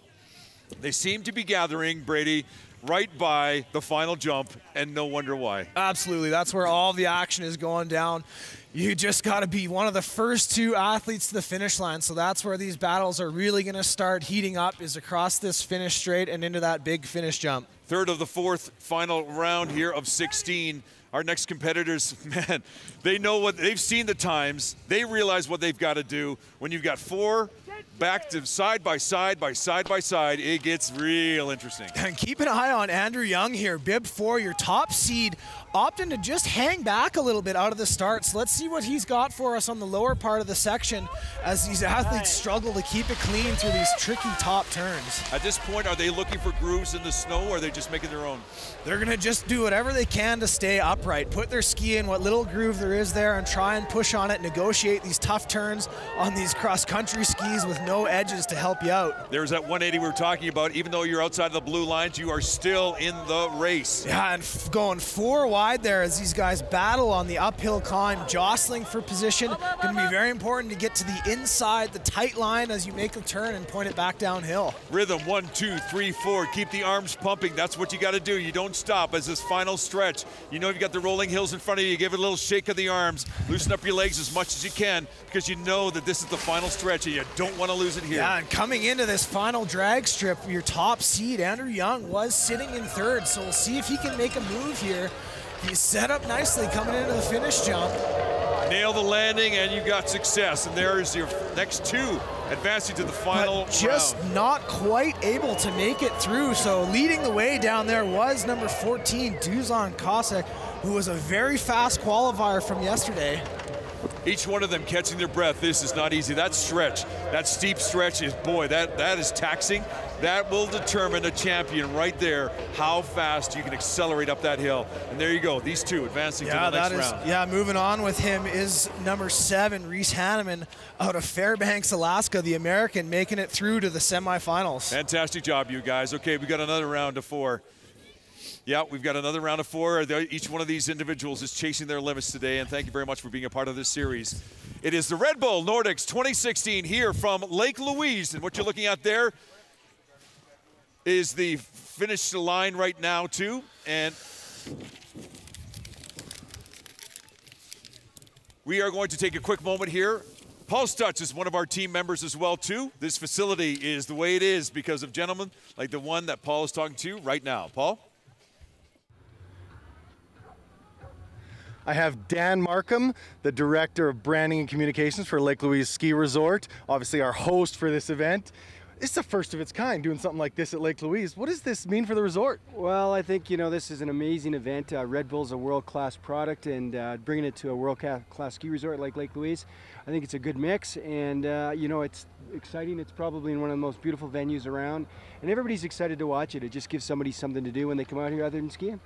They seem to be gathering, Brady, right by the final jump, and no wonder why. Absolutely. That's where all the action is going down. You just got to be one of the first 2 athletes to the finish line, so that's where these battles are really going to start heating up, is across this finish straight and into that big finish jump. Third of the 4th final round here of 16. Our next competitors, man, they know what they've seen the times. They realize what they've got to do. When you've got 4 back to side by side by side by side, it gets real interesting. And keep an eye on Andrew Young here, bib 4, your top seed, opting to just hang back a little bit out of the start. So let's see what he's got for us on the lower part of the section as these athletes struggle to keep it clean through these tricky top turns. At this point, are they looking for grooves in the snow, or are they just making their own? They're going to just do whatever they can to stay upright, put their ski in what little groove there is there and try and push on it, negotiate these tough turns on these cross-country skis with no edges to help you out. There's that 180 we were talking about. Even though you're outside of the blue lines, you are still in the race. Yeah, and going 4 wide there as these guys battle on the uphill climb, jostling for position. Going to be very important to get to the inside, the tight line as you make the turn and point it back downhill. Rhythm, 1, 2, 3, 4. Keep the arms pumping. That's what you got to do. You don't stop as this final stretch. You know you've got the rolling hills in front of you. You give it a little shake of the arms. Loosen up your legs as much as you can because you know that this is the final stretch and you don't want to lose it here. Yeah, and coming into this final drag strip, your top seed, Andrew Young, was sitting in 3rd, so we'll see if he can make a move here. He's set up nicely coming into the finish jump. Nail the landing and you got success. And there's your next 2 advancing to the final but just round. Not quite able to make it through. So leading the way down there was number 14, Dusan Kosek, who was a very fast qualifier from yesterday. Each one of them catching their breath. This is not easy. That stretch, that steep stretch is, boy, that is taxing. That will determine a champion right there, how fast you can accelerate up that hill. And there you go, these 2 advancing to the next round. Yeah, moving on with him is number 7, Reese Hanneman out of Fairbanks, Alaska, the American, making it through to the semifinals. Fantastic job, you guys. Okay, we got another round of 4. Yeah, we've got another round of 4. Each one of these individuals is chasing their limits today, and thank you very much for being a part of this series. It is the Red Bull Nordics 2016 here from Lake Louise, and what you're looking at there is the finish line right now, too, and we are going to take a quick moment here. Paul Stutz is one of our team members as well, too. This facility is the way it is because of gentlemen like the one that Paul is talking to right now. Paul? I have Dan Markham, the Director of Branding and Communications for Lake Louise Ski Resort, obviously our host for this event. It's the first of its kind, doing something like this at Lake Louise. What does this mean for the resort? Well, I think, this is an amazing event. Red Bull's a world-class product, and bringing it to a world-class ski resort like Lake Louise, I think it's a good mix, and, it's exciting. It's probably in one of the most beautiful venues around, and everybody's excited to watch it. It just gives somebody something to do when they come out here other than skiing.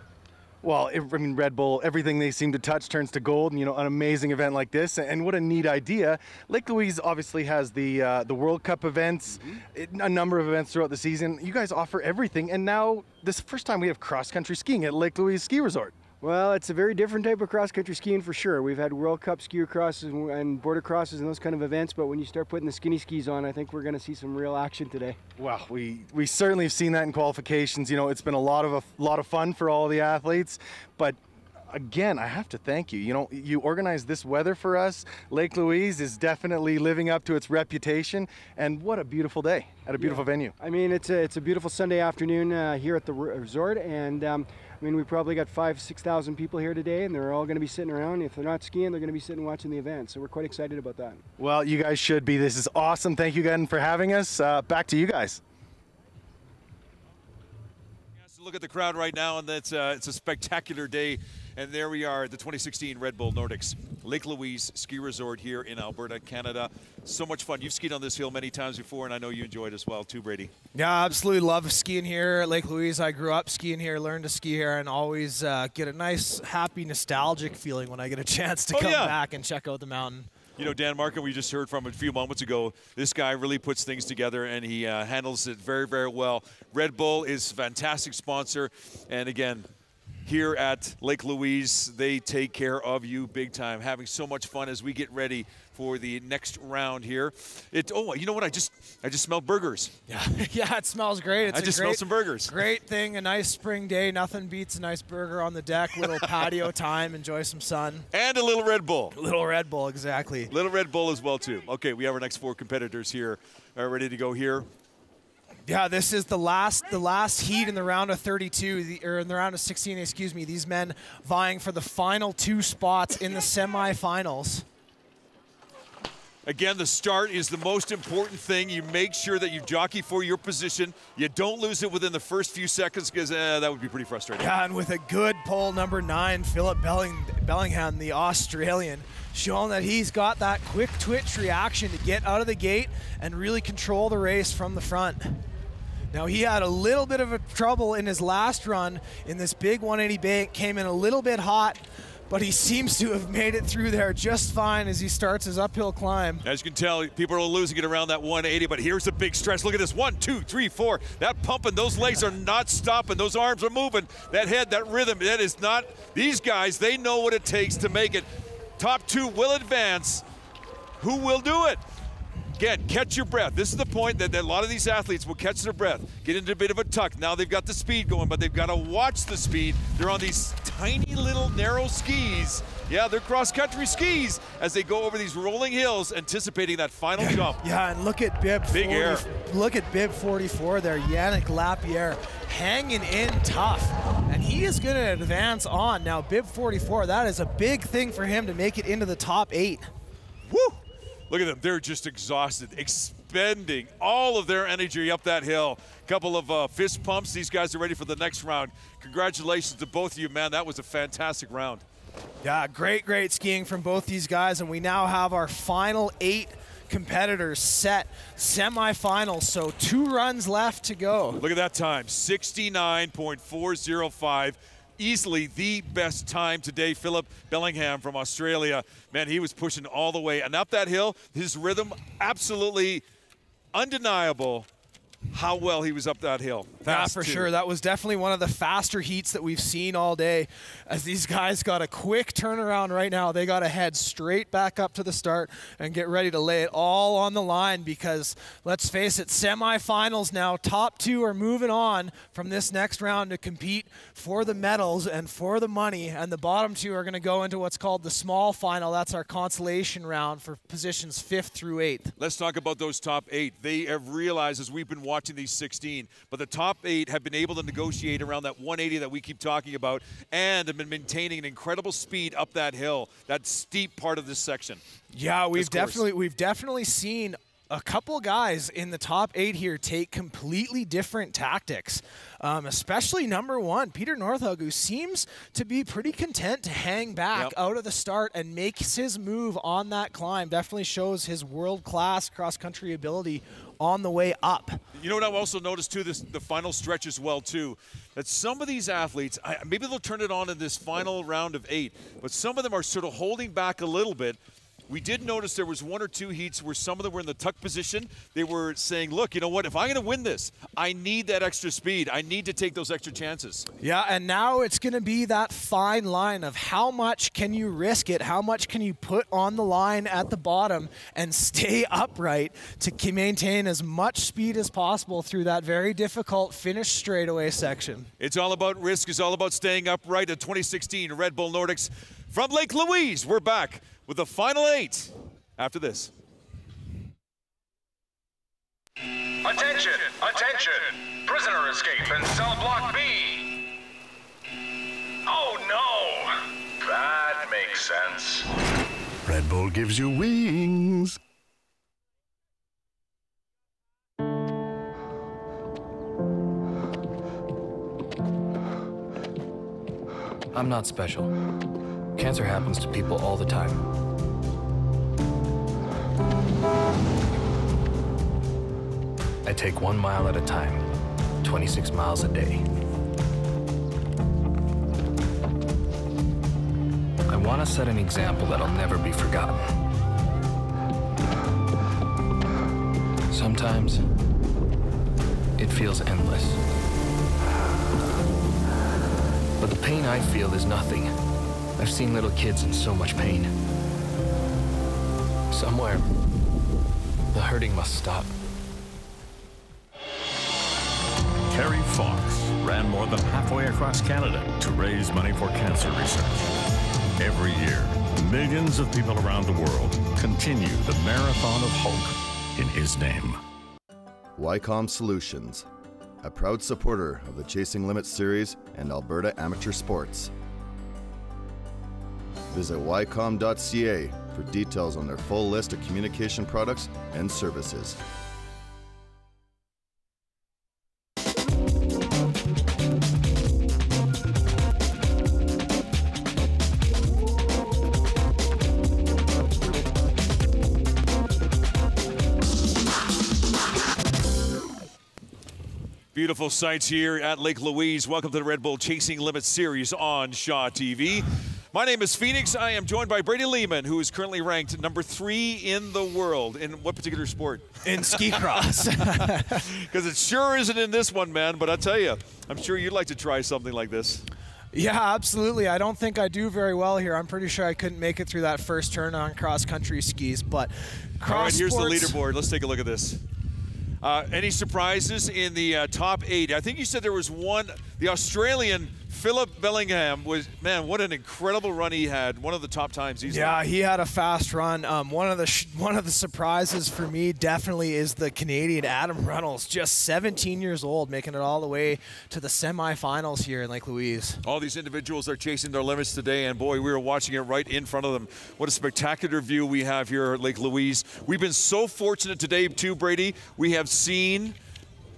Well, Red Bull, everything they seem to touch turns to gold, and an amazing event like this, and what a neat idea. Lake Louise obviously has the World Cup events, a number of events throughout the season. You guys offer everything, and now this is the first time we have cross-country skiing at Lake Louise Ski Resort. Well, it's a very different type of cross-country skiing for sure. We've had World Cup ski crosses and border crosses and those kind of events, but when you start putting the skinny skis on, I think we're going to see some real action today. Well, we certainly have seen that in qualifications. It's been a lot of fun for all the athletes, but again, I have to thank you. You organized this weather for us. Lake Louise is definitely living up to its reputation, and what a beautiful day at a beautiful venue. I mean, it's a beautiful Sunday afternoon here at the resort, and we probably got 5,000-6,000 people here today, and they're all going to be sitting around. If they're not skiing, they're going to be sitting watching the event, so we're quite excited about that. Well, you guys should be. This is awesome. Thank you again for having us. Back to you guys. Look at the crowd right now, and it's a spectacular day And there we are at the 2016 Red Bull Nordics Lake Louise Ski Resort here in Alberta, Canada. So much fun. You've skied on this hill many times before, and I know you enjoyed as well too, Brady. Yeah, absolutely love skiing here at Lake Louise. I grew up skiing here, learned to ski here, and always get a nice, happy, nostalgic feeling when I get a chance to come back and check out the mountain. You know, Dan Markin, we just heard from a few moments ago. This guy really puts things together, and he handles it very, very well. Red Bull is a fantastic sponsor. And again, here at Lake Louise, they take care of you big time. Having so much fun as we get ready for the next round here. Oh, you know what? I just smelled burgers. Yeah, it smells great. I just smelled some burgers. Great thing, a nice spring day. Nothing beats a nice burger on the deck. Little patio time. Enjoy some sun. And a little Red Bull. Little Red Bull, exactly. Little Red Bull as well too. Okay, we have our next 4 competitors here, ready to go here. Yeah, this is the last heat in the round of 32, or in the round of 16, excuse me. These men vying for the final 2 spots in the semifinals. Again, the start is the most important thing. You make sure that you jockey for your position. You don't lose it within the first few seconds, because that would be pretty frustrating. Yeah, and with a good pole, number 9, Philip Bellingham, the Australian, showing that he's got that quick twitch reaction to get out of the gate and really control the race from the front. Now, he had a little bit of a trouble in his last run in this big 180 bank, came in a little bit hot, but he seems to have made it through there just fine as he starts his uphill climb. As you can tell, people are losing it around that 180, but here's a big stretch. Look at this, 1, 2, 3, 4. That pumping, those legs are not stopping. Those arms are moving. That head, that rhythm, that is not, these guys, they know what it takes to make it. Top 2 will advance. Who will do it? Again, catch your breath. This is the point that a lot of these athletes will catch their breath, get into a bit of a tuck. Now they've got the speed going, but they've got to watch the speed. They're on these tiny little narrow skis. Yeah, they're cross-country skis as they go over these rolling hills, anticipating that final jump. Yeah, and look at Bib. Big air. Look at Bib 44 there, Yannick Lapierre, hanging in tough. And he is going to advance on. Now, Bib 44, that is a big thing for him to make it into the top 8. Woo! Look at them. They're just exhausted, expending all of their energy up that hill. Couple of fist pumps. These guys are ready for the next round. Congratulations to both of you, man. That was a fantastic round. Yeah, great skiing from both these guys. And we now have our final 8 competitors set, semifinals, so 2 runs left to go. Look at that time, 69.405. Easily the best time today. Philip Bellingham from Australia, man, he was pushing all the way. And up that hill, his rhythm, absolutely undeniable how well he was up that hill. Yeah, for sure. That was definitely one of the faster heats that we've seen all day, as these guys got a quick turnaround right now. They got to head straight back up to the start and get ready to lay it all on the line, because let's face it, semifinals now. Top 2 are moving on from this next round to compete for the medals and for the money, and the bottom 2 are going to go into what's called the small final. That's our consolation round for positions 5th through 8th. Let's talk about those top 8. They have realized, as we've been watching these 16, but the top 8 have been able to negotiate around that 180 that we keep talking about, and have been maintaining an incredible speed up that hill, that steep part of this section. Yeah, we've definitely seen a couple guys in the top 8 here take completely different tactics, especially number 1, Peter Northug, who seems to be pretty content to hang back out of the start and makes his move on that climb. Definitely shows his world-class cross-country ability on the way up. You know what I've also noticed too, the final stretch as well too, that some of these athletes, maybe they'll turn it on in this final round of 8, but some of them are sort of holding back a little bit. We did notice there was 1 or 2 heats where some of them were in the tuck position. They were saying, look, you know what, if I'm going to win this, I need that extra speed. I need to take those extra chances. Yeah, and now it's going to be that fine line of how much can you risk it, how much can you put on the line at the bottom and stay upright to maintain as much speed as possible through that very difficult finish straightaway section. It's all about risk. It's all about staying upright. At 2016 Red Bull Nordics from Lake Louise, we're back with the final 8 after this. Attention, attention! Prisoner escape in cell block B. Oh no! That makes sense. Red Bull gives you wings. I'm not special. Cancer happens to people all the time. I take 1 mile at a time, 26 miles a day. I want to set an example that'll never be forgotten. Sometimes, it feels endless. But the pain I feel is nothing. I've seen little kids in so much pain. Somewhere, the hurting must stop. Terry Fox ran more than halfway across Canada to raise money for cancer research. Every year, millions of people around the world continue the marathon of hope in his name. YCOM Solutions, a proud supporter of the Chasing Limits series and Alberta Amateur Sports. Visit ycom.ca for details on their full list of communication products and services. Beautiful sights here at Lake Louise. Welcome to the Red Bull Chasing Limits series on Shaw TV. My name is Phoenix. I am joined by Brady Lehman, who is currently ranked number 3 in the world. In what particular sport? In ski cross. Because it sure isn't in this one, man. But I tell you, I'm sure you'd like to try something like this. Yeah, absolutely. I don't think I do very well here. I'm pretty sure I couldn't make it through that first turn on cross-country skis. But cross All right, here's sports, the leaderboard. Let's take a look at this. Any surprises in the top 8? I think you said there was one. The Australian Philip Bellingham was, man, what an incredible run he had. One of the top times he's Yeah, he had a fast run. One of the surprises for me definitely is the Canadian Adam Runnels, just 17 years old, making it all the way to the semifinals here in Lake Louise. All these individuals are chasing their limits today, and boy, we were watching it right in front of them. What a spectacular view we have here at Lake Louise. We've been so fortunate today too, Brady. We have seen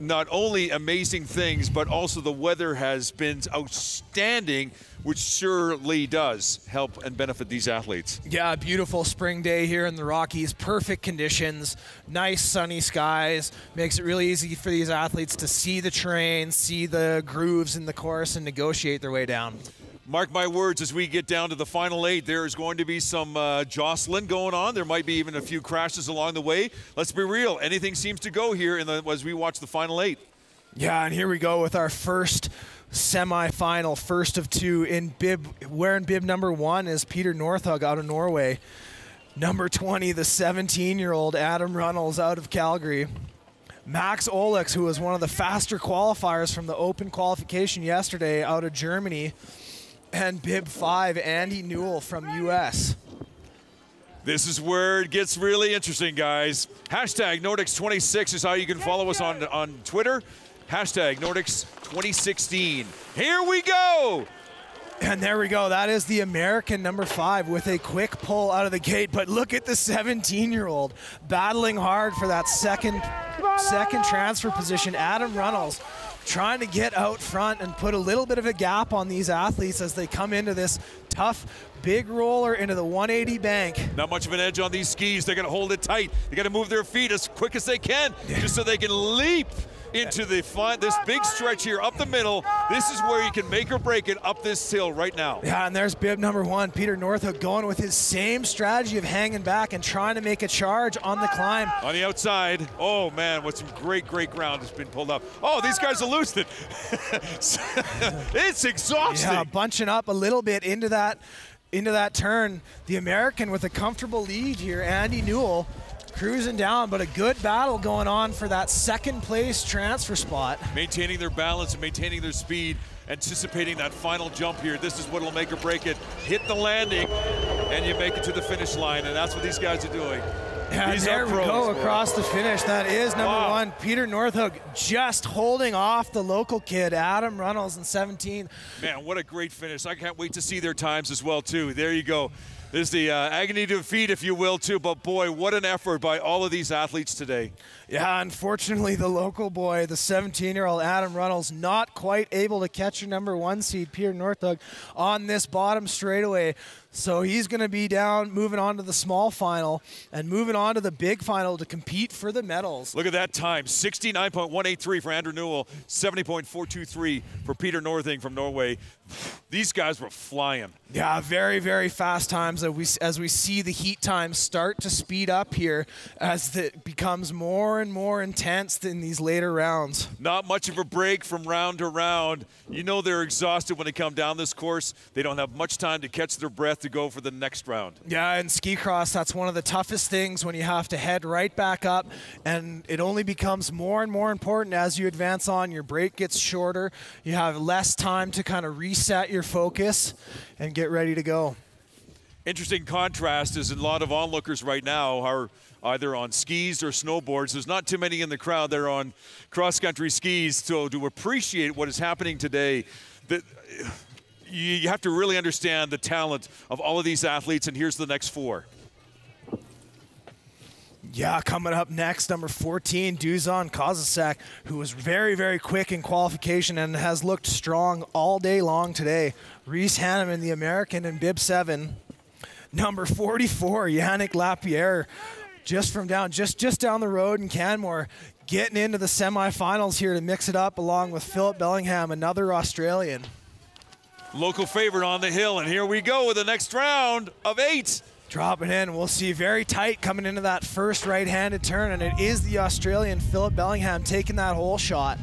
not only amazing things, but also the weather has been outstanding, which surely does help and benefit these athletes. Yeah, beautiful spring day here in the Rockies. Perfect conditions, nice sunny skies. Makes it really easy for these athletes to see the terrain, see the grooves in the course, and negotiate their way down. Mark my words, as we get down to the final 8, there is going to be some jostling going on. There might be even a few crashes along the way. Let's be real. Anything seems to go here as we watch the final 8. Yeah, and here we go with our first semi-final, first of 2 in bib. Wearing bib number 1 is Peter Northug out of Norway. Number 20, the 17-year-old Adam Runnels out of Calgary. Max Olex, who was one of the faster qualifiers from the open qualification yesterday out of Germany. And bib 5, Andy Newell from U.S. This is where it gets really interesting, guys. Hashtag Nordics26 is how you can follow us on Twitter. Hashtag Nordics2016. Here we go. And there we go. That is the American number 5 with a quick pull out of the gate. But look at the 17-year-old battling hard for that second transfer position. Adam Runnels trying to get out front and put a little bit of a gap on these athletes as they come into this tough big roller into the 180 bank. Not much of an edge on these skis. They're going to hold it tight. They got to move their feet as quick as they can just so they can leap into this big stretch here up the middle. This is where you can make or break it up this hill right now. Yeah, and there's bib number 1, Peter Northug, going with his same strategy of hanging back and trying to make a charge on the climb. On the outside, oh man, what some great ground has been pulled up. Oh, these guys are loosed it. It's exhausting. Yeah, bunching up a little bit into that turn. The American with a comfortable lead here, Andy Newell, cruising down, but a good battle going on for that second place transfer spot. Maintaining their balance and maintaining their speed, anticipating that final jump here. This is what will make or break it. Hit the landing, and you make it to the finish line, and that's what these guys are doing. And there we go across the finish. That is number 1, Peter Northug, just holding off the local kid, Adam Runnels in 17. Man, what a great finish. I can't wait to see their times as well, too. There you go. There's the agony to defeat, if you will, too. But, boy, what an effort by all of these athletes today. Yeah, unfortunately, the local boy, the 17-year-old Adam Runnels, not quite able to catch your number 1 seed, Peter Northug, on this bottom straightaway. So he's going to be down, moving on to the small final and moving on to the big final to compete for the medals. Look at that time, 69.183 for Andrew Newell, 70.423 for Peter Northing from Norway. These guys were flying. Yeah, very, very fast times as we see the heat times start to speed up here as it becomes more and more intense in these later rounds. Not much of a break from round to round. You know they're exhausted when they come down this course. They don't have much time to catch their breath to go for the next round. Yeah, in ski cross, that's one of the toughest things when you have to head right back up, and it only becomes more and more important as you advance on. Your break gets shorter. You have less time to kind of reset your focus and get ready to go. Interesting contrast is a lot of onlookers right now are either on skis or snowboards. There's not too many in the crowd. They're on cross-country skis. So to appreciate what is happening today, you have to really understand the talent of all of these athletes, and here's the next 4. Yeah, coming up next, number 14, Dusan Kozisek, who was very, very quick in qualification and has looked strong all day long today. Reese Hanneman, the American, in bib 7. Number 44, Yannick Lapierre, just down the road in Canmore, getting into the semifinals here to mix it up along with Philip Bellingham, another Australian. Local favorite on the hill, and here we go with the next round of 8. Dropping in, we'll see very tight coming into that first right-handed turn, and it is the Australian Philip Bellingham taking that whole shot.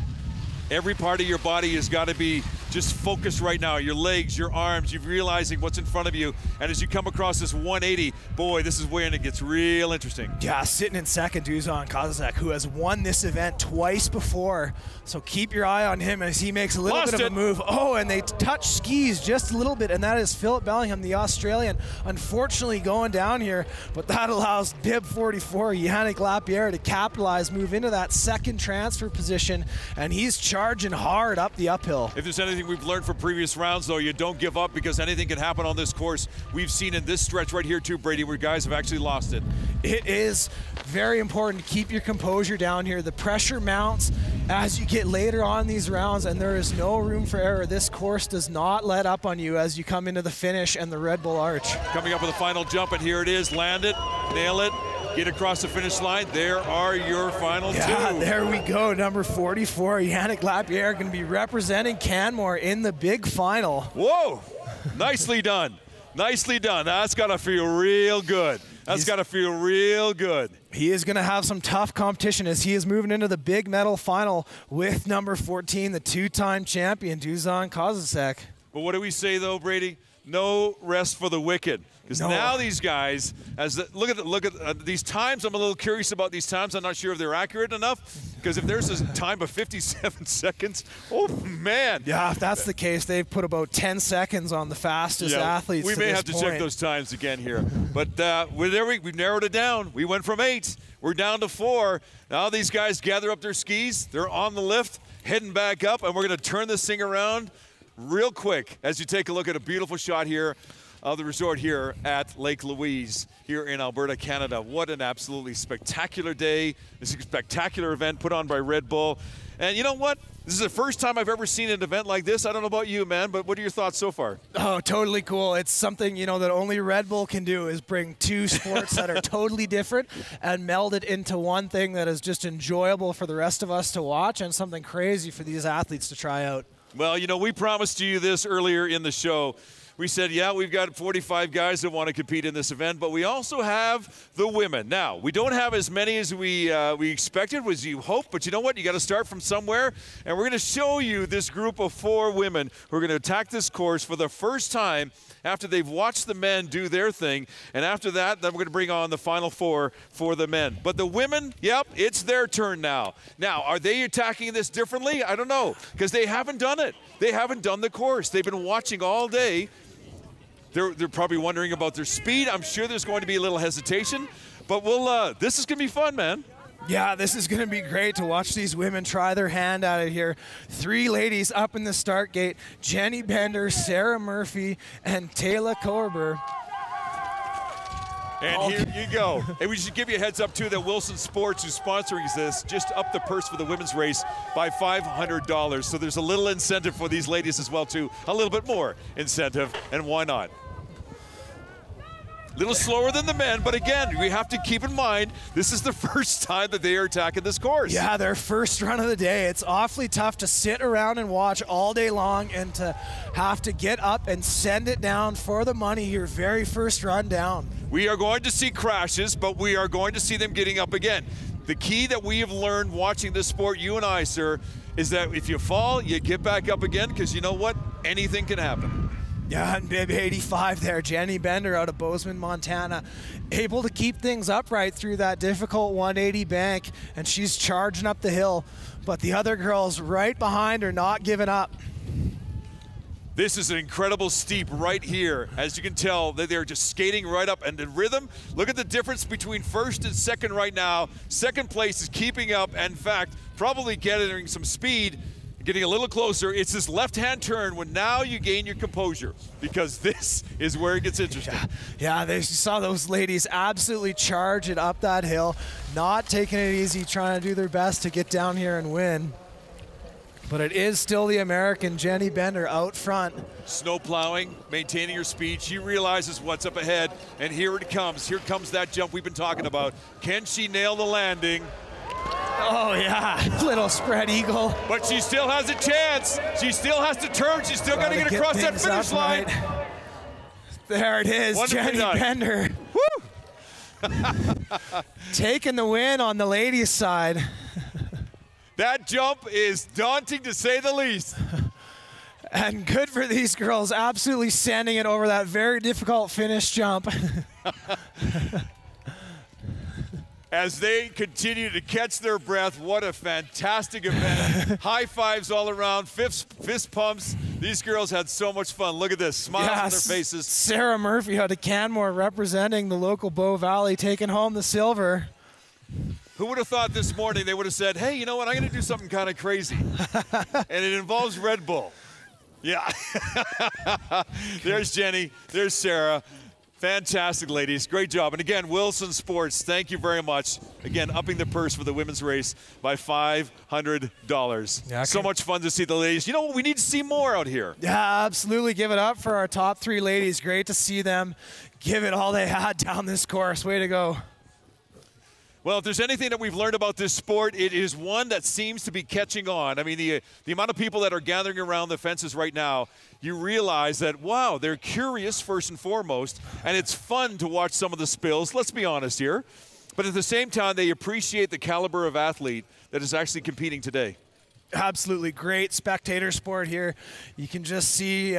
Every part of your body has got to be just focused right now. Your legs, your arms, you're realizing what's in front of you. And as you come across this 180, boy, this is when it gets real interesting. Yeah, sitting in second, Dusan Kozisek, who has won this event twice before. So keep your eye on him as he makes a little bit of a move. Oh, and they touch skis just a little bit, and that is Philip Bellingham, the Australian, unfortunately going down here. But that allows bib 44, Yannick Lapierre, to capitalize, move into that second transfer position, and he's charging hard up the uphill. If there's anything we've learned from previous rounds, though, you don't give up because anything can happen on this course. We've seen in this stretch right here too, Brady, where guys have actually lost it. It is very important to keep your composure down here. The pressure mounts as you get later on these rounds, and there is no room for error. This course does not let up on you as you come into the finish and the Red Bull Arch. Coming up with the final jump, and here it is. Land it, nail it, get across the finish line. There are your final 2. There we go. Number 44, Yannick Lapierre, going to be representing Canmore in the big final. Whoa! Nicely done. Nicely done. That's got to feel real good. That's got to feel real good. He is going to have some tough competition as he is moving into the big medal final with number 14, the 2-time champion, Dusan Kozisek. But what do we say, though, Brady? No rest for the wicked. Because now these guys, look at these times. I'm a little curious about these times. I'm not sure if they're accurate enough. Because if there's a time of 57 seconds, oh man! Yeah, if that's the case, they've put about 10 seconds on the fastest athletes. We may have to check those times again here. But we've narrowed it down. We went from 8. We're down to 4. Now these guys gather up their skis. They're on the lift, heading back up, and we're going to turn this thing around real quick as you take a look at a beautiful shot here of the resort here at Lake Louise here in Alberta, Canada. What an absolutely spectacular day. This is a spectacular event put on by Red Bull. And you know what? This is the first time I've ever seen an event like this. I don't know about you, man, but what are your thoughts so far? Oh, totally cool. It's something, that only Red Bull can do, is bring 2 sports that are totally different and meld it into one thing that is just enjoyable for the rest of us to watch and something crazy for these athletes to try out. Well, we promised you this earlier in the show. We said, yeah, we've got 45 guys that want to compete in this event, but we also have the women. Now, we don't have as many as we expected, as you hoped, but you know what? You got to start from somewhere, and we're going to show you this group of 4 women who are going to attack this course for the first time after they've watched the men do their thing, and after that, then we're going to bring on the final 4 for the men. But the women, yep, it's their turn now. Now, are they attacking this differently? I don't know, because they haven't done it. They haven't done the course. They've been watching all day. They're probably wondering about their speed. I'm sure there's going to be a little hesitation, but this is going to be fun, man. Yeah, this is going to be great to watch these women try their hand at it here. 3 ladies up in the start gate, Jenny Bender, Sarah Murphy, and Taylor Korber. And here you go. And we should give you a heads up, too, that Wilson Sports, who's sponsoring this, just upped the purse for the women's race by $500. So there's a little incentive for these ladies as well, too. A little bit more incentive, and why not? A little slower than the men, but again, we have to keep in mind, this is the first time that they are attacking this course. Yeah, their first run of the day. It's awfully tough to sit around and watch all day long and to have to get up and send it down for the money your very first run down. We are going to see crashes, but we are going to see them getting up again. The key that we have learned watching this sport, you and I, sir, is that if you fall, you get back up again, because you know what? Anything can happen. Yeah, and bib 85 there, Jenny Bender out of Bozeman, Montana, able to keep things upright through that difficult 180 bank, and she's charging up the hill, but the other girls right behind her not giving up. This is an incredible steep right here. As you can tell, they're just skating right up, and the rhythm, look at the difference between first and second right now. Second place is keeping up, and in fact, probably getting some speed. Getting a little closer. It's this left-hand turn when now you gain your composure, because this is where it gets interesting. Yeah, you saw those ladies absolutely charge it up that hill, not taking it easy, trying to do their best to get down here and win. But it is still the American Jenny Bender out front. Snow plowing, maintaining her speed. She realizes what's up ahead, and here it comes. Here comes that jump we've been talking about. Can she nail the landing? Oh, yeah, little spread eagle. But she still has a chance. She still has to turn. She's still got to get across that finish line. Right. There it is, Jenny Bender. Woo! Taking the win on the ladies' side. That jump is daunting, to say the least. And good for these girls, absolutely sending it over that very difficult finish jump. As they continue to catch their breath, what a fantastic event. High fives all around, fist pumps. These girls had so much fun. Look at this, smiles on their faces. Sarah Murphy out of Canmore representing the local Bow Valley, taking home the silver. Who would have thought this morning they would have said, hey, you know what, I'm going to do something kind of crazy. And it involves Red Bull. Yeah. There's Jenny, there's Sarah. Fantastic, ladies. Great job. And again, Wilson Sports, thank you very much. Again, upping the purse for the women's race by $500. Yeah, so much fun to see the ladies. You know what? We need to see more out here. Yeah, absolutely. Give it up for our top three ladies. Great to see them give it all they had down this course. Way to go. Well, if there's anything that we've learned about this sport, it is one that seems to be catching on. I mean, the amount of people that are gathering around the fences right now, you realize that, wow, they're curious first and foremost, and it's fun to watch some of the spills, let's be honest here. But at the same time, they appreciate the caliber of athlete that is actually competing today. Absolutely great spectator sport here. You can just see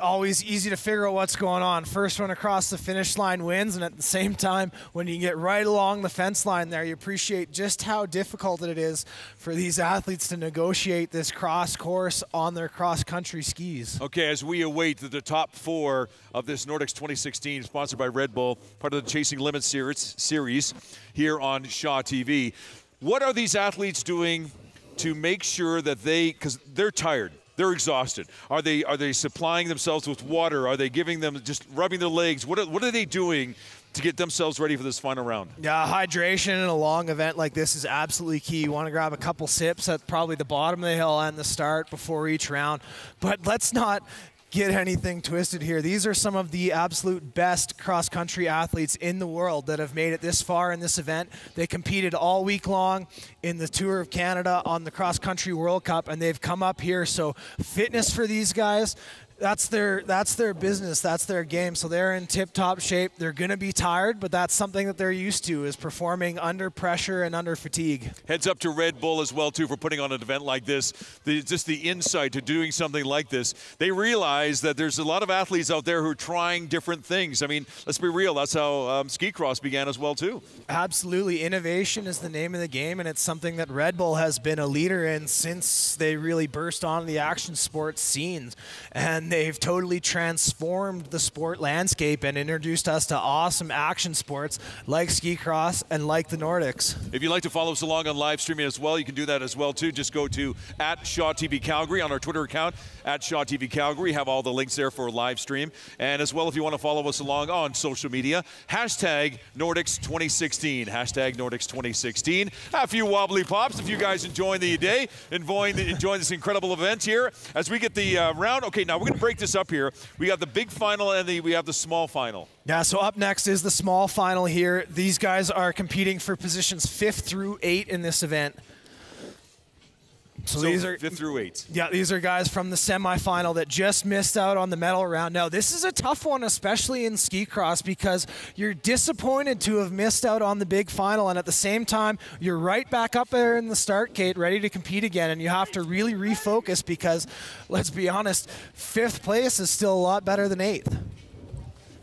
always easy to figure out what's going on. First one across the finish line wins, and at the same time, when you get right along the fence line there, you appreciate just how difficult it is for these athletes to negotiate this cross course on their cross-country skis. Okay, as we await the top four of this Nordics 2016, sponsored by Red Bull, part of the Chasing Limits series here on Shaw TV. What are these athletes doing to make sure that because they're tired, they're exhausted. Are they supplying themselves with water? Are they giving them, just rubbing their legs? What are they doing to get themselves ready for this final round? Yeah, hydration in a long event like this is absolutely key. You want to grab a couple sips at probably the bottom of the hill and the start before each round. But let's not get anything twisted here. These are some of the absolute best cross-country athletes in the world that have made it this far in this event. They competed all week long in the Tour of Canada on the Cross-Country World Cup, and they've come up here. So fitness for these guys, that's their business, that's their game. So they're in tip-top shape. They're going to be tired, but that's something that they're used to, is performing under pressure and under fatigue. Heads up to Red Bull as well, too, for putting on an event like this. Just the insight to doing something like this. They realize that there's a lot of athletes out there who are trying different things. I mean, let's be real. That's how ski cross began as well, too. Absolutely. Innovation is the name of the game, and it's something that Red Bull has been a leader in since they really burst on the action sports scenes. And and they've totally transformed the sport landscape and introduced us to awesome action sports like ski cross and like the Nordics. If you'd like to follow us along on live streaming as well, you can do that as well too. Just go to @ShawTVCalgary on our Twitter account, @ShawTVCalgary. Have all the links there for live stream. And as well, if you want to follow us along on social media, #Nordics 2016, #Nordics 2016. A few wobbly pops if you guys enjoying the day, enjoying this incredible event here. As we get the round, okay, now we're going to break this up here. We got the big final and we have the small final. Yeah, so up next is the small final here. These guys are competing for positions 5th through 8 in this event. So these are 5th through 8. Yeah, these are guys from the semifinal that just missed out on the medal round. Now, this is a tough one, especially in ski cross, because you're disappointed to have missed out on the big final, and at the same time, you're right back up there in the start gate, ready to compete again, and you have to really refocus because, let's be honest, 5th place is still a lot better than 8th.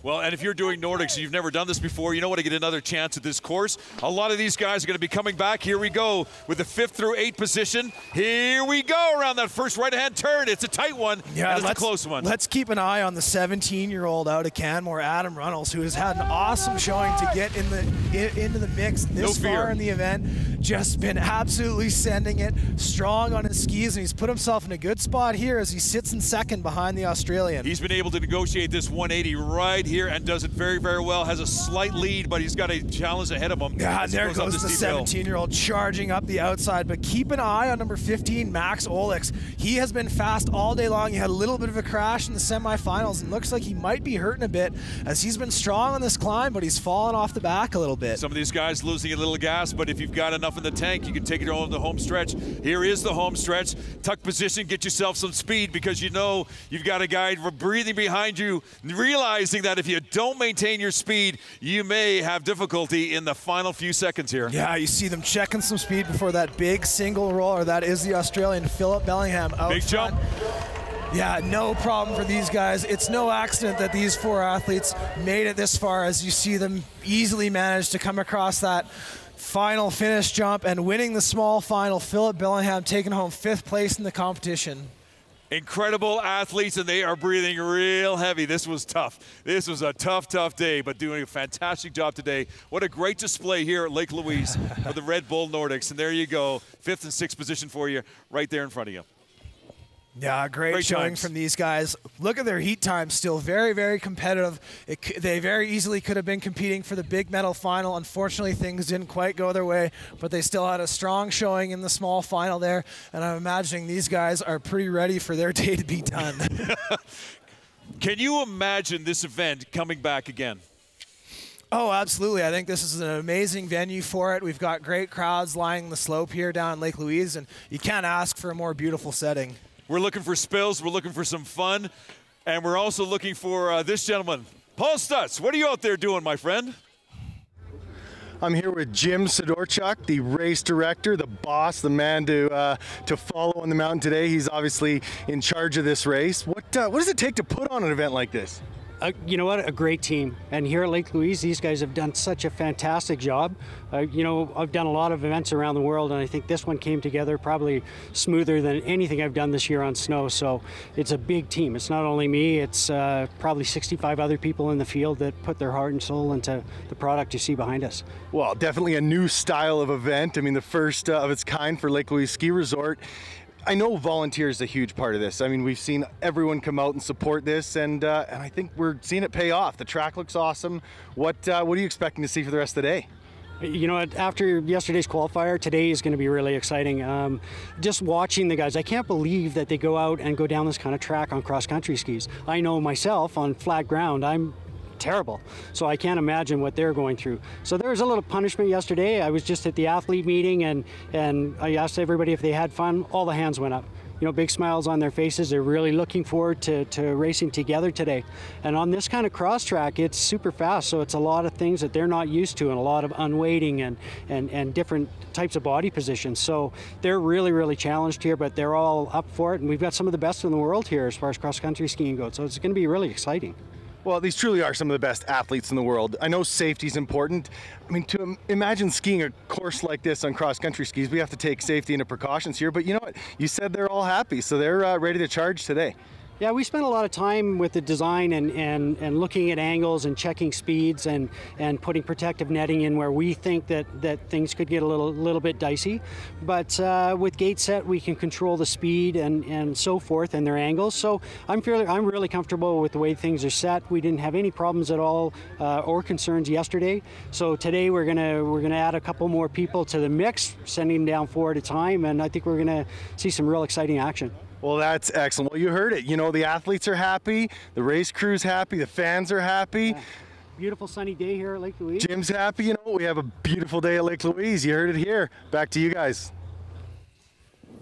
Well, and if you're doing Nordics and you've never done this before, you know what, to get another chance at this course. A lot of these guys are going to be coming back. Here we go with the 5th through 8th position. Here we go around that first right-hand turn. It's a tight one, yeah, and it's a close one. Let's keep an eye on the 17-year-old out of Canmore, Adam Runnels, who has had an awesome showing to get into the mix this far in the event. Just been absolutely sending it, strong on his skis, and he's put himself in a good spot here as he sits in second behind the Australian. He's been able to negotiate this 180 right here and does it very, very well. Has a slight lead, but he's got a challenge ahead of him. Yeah, there goes the 17-year-old charging up the outside, but keep an eye on number 15, Max Olix. He has been fast all day long. He had a little bit of a crash in the semifinals and looks like he might be hurting a bit as he's been strong on this climb, but he's fallen off the back a little bit. Some of these guys losing a little gas, but if you've got enough in the tank, you can take it on the home stretch. Here is the home stretch. Tuck position, get yourself some speed because you know you've got a guy breathing behind you, realizing that if you don't maintain your speed, you may have difficulty in the final few seconds here. Yeah, you see them checking some speed before that big single roller. That is the Australian Philip Bellingham out big front. Jump. Yeah, no problem for these guys. It's no accident that these 4 athletes made it this far, as you see them easily manage to come across that final finish jump and winning the small final. Philip Bellingham taking home 5th place in the competition. Incredible athletes, and they are breathing real heavy. This was tough. This was a tough, tough day, but doing a fantastic job today. What a great display here at Lake Louise for the Red Bull Nordics. And there you go, 5th and 6th position for you right there in front of you. Yeah, great showing times from these guys. Look at their heat times, still very, very competitive. They very easily could have been competing for the big medal final. Unfortunately, things didn't quite go their way, but they still had a strong showing in the small final there, and I'm imagining these guys are pretty ready for their day to be done. Can you imagine this event coming back again? Oh, absolutely. I think this is an amazing venue for it. We've got great crowds lining the slope here down in Lake Louise, and you can't ask for a more beautiful setting. We're looking for spills. We're looking for some fun. And we're also looking for this gentleman, Paul Stutz. What are you out there doing, my friend? I'm here with Jim Sidorchuk, the race director, the boss, the man to follow on the mountain today. He's obviously in charge of this race. What does it take to put on an event like this? You know what? A great team. And here at Lake Louise, these guys have done such a fantastic job. You know, I've done a lot of events around the world, and I think this one came together probably smoother than anything I've done this year on snow. So it's a big team. It's not only me, it's probably 65 other people in the field that put their heart and soul into the product you see behind us. Well, definitely a new style of event. I mean, the first of its kind for Lake Louise Ski Resort. I know volunteers is a huge part of this. I mean, we've seen everyone come out and support this, and I think we're seeing it pay off. The track looks awesome. What are you expecting to see for the rest of the day? You know, after yesterday's qualifier, today is going to be really exciting. Just watching the guys, I can't believe that they go out and go down this kind of track on cross-country skis. I know myself on flat ground, I'm terrible, so I can't imagine what they're going through. So there was a little punishment yesterday. I was just at the athlete meeting, and I asked everybody if they had fun. All the hands went up. You know, big smiles on their faces. They're really looking forward to racing together today. And on this kind of cross track, it's super fast, so it's a lot of things that they're not used to, and a lot of unweighting and different types of body positions. So they're really, really challenged here, but they're all up for it, and we've got some of the best in the world here as far as cross-country skiing goes, so it's going to be really exciting. Well, these truly are some of the best athletes in the world. I know safety is important. I mean, to imagine skiing a course like this on cross-country skis, we have to take safety into precautions here. But you know what? You said they're all happy, so they're ready to charge today. Yeah, we spent a lot of time with the design and looking at angles and checking speeds and putting protective netting in where we think that things could get a little bit dicey. But with gate set, we can control the speed and so forth and their angles. So I'm really comfortable with the way things are set. We didn't have any problems at all or concerns yesterday. So today we're gonna add a couple more people to the mix, sending them down 4 at a time, and I think we're gonna see some real exciting action. Well, that's excellent. Well, you heard it. You know, the athletes are happy, the race crew's happy, the fans are happy. Yeah. Beautiful sunny day here at Lake Louise. Jim's happy. You know, we have a beautiful day at Lake Louise. You heard it here. Back to you guys.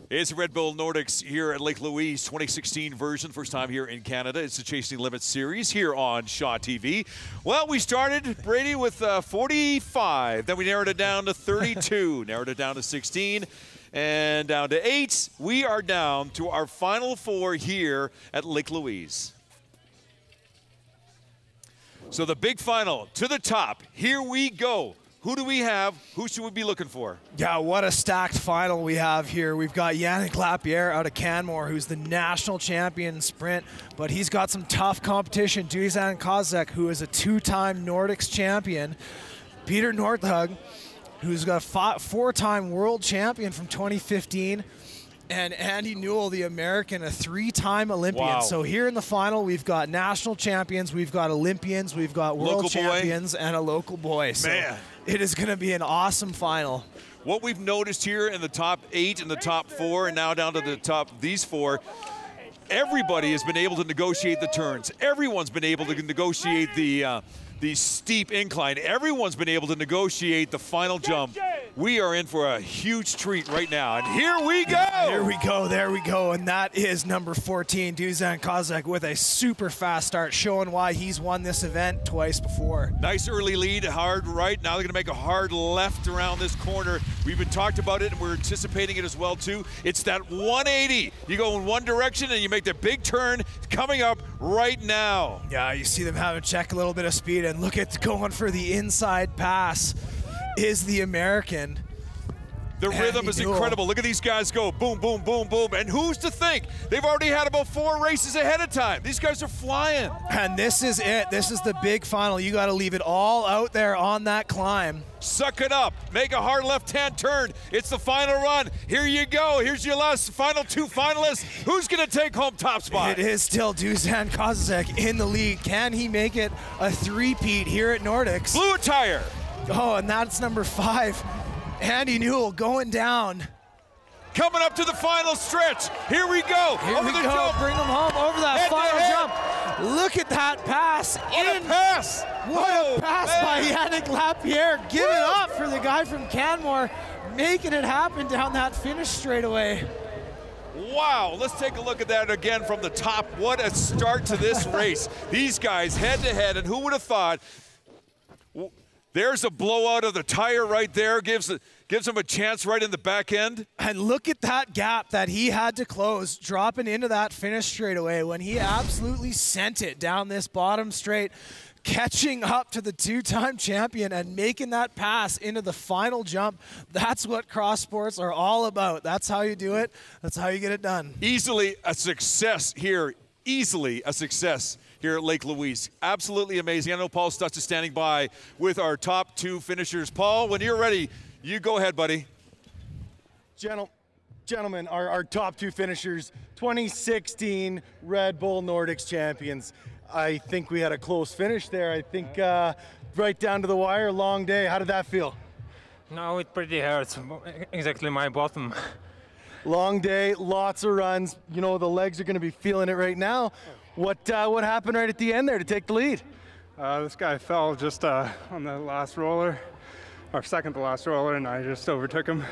It's Red Bull Nordics here at Lake Louise, 2016 version, first time here in Canada. It's the Chasing Limits series here on Shaw TV. Well, we started, Brady, with 45. Then we narrowed it down to 32, narrowed it down to 16. And down to 8, we are down to our final 4 here at Lake Louise. So the big final, to the top, here we go. Who do we have? Who should we be looking for? Yeah, what a stacked final we have here. We've got Yannick Lapierre out of Canmore, who's the national champion in sprint, but he's got some tough competition. Dusan Kozek, who is a 2-time Nordics champion. Peter Northug, who's got a 4-time world champion from 2015, and Andy Newell, the American, a 3-time Olympian. Wow. So here in the final, we've got national champions, we've got Olympians, we've got world champions, and a local boy. So Man. It is going to be an awesome final. What we've noticed here in the top 8 and the top 4, and now down to the top, these 4, everybody has been able to negotiate the turns. Everyone's been able to negotiate the steep incline. Everyone's been able to negotiate the final jump. We are in for a huge treat right now. And here we go. Here we go. There we go. And that is number 14, Dusan Kozek, with a super fast start, showing why he's won this event twice before. Nice early lead, hard right. Now they're going to make a hard left around this corner. We've been talked about it, and we're anticipating it as well, too. It's that 180. You go in one direction, and you make the big turn coming up right now. Yeah, you see them having to check a little bit of speed, and look at going for the inside pass is the American. The rhythm is incredible. Look at these guys go. Boom, boom, boom, boom. And who's to think? They've already had about 4 races ahead of time. These guys are flying. And this is it. This is the big final. You got to leave it all out there on that climb. Suck it up. Make a hard left-hand turn. It's the final run. Here you go. Here's your last final 2 finalists. Who's going to take home top spot? It is still Dusan Kozek in the lead. Can he make it a 3-peat here at Nordics? Blue attire. Oh, and that's number 5. Andy Newell going down. Coming up to the final stretch. Here we go. Here over we the go. jump. Bring them home over that Head final to head. jump. Look at that pass. What a pass. What a pass by man. Yannick Lapierre. Give it up for the guy from Canmore, making it happen down that finish straightaway. Wow, let's take a look at that again from the top. What a start to this race. These guys head to head, and who would have thought? There's a blowout of the tire right there, gives him a chance right in the back end. And look at that gap that he had to close, dropping into that finish straightaway when he absolutely sent it down this bottom straight, catching up to the 2-time champion and making that pass into the final jump. That's what cross sports are all about. That's how you do it. That's how you get it done. Easily a success here. Easily a success here at Lake Louise. Absolutely amazing. I know Paul Stutz is standing by with our top 2 finishers. Paul, when you're ready, you go ahead, buddy. Gentlemen, our top 2 finishers, 2016 Red Bull Nordics champions. I think we had a close finish there. I think right down to the wire, long day. How did that feel? No, it pretty hurts. Exactly my bottom. Long day, lots of runs. You know, the legs are going to be feeling it right now. What happened right at the end there to take the lead? This guy fell just on the last roller, or second to last roller, and I just overtook him.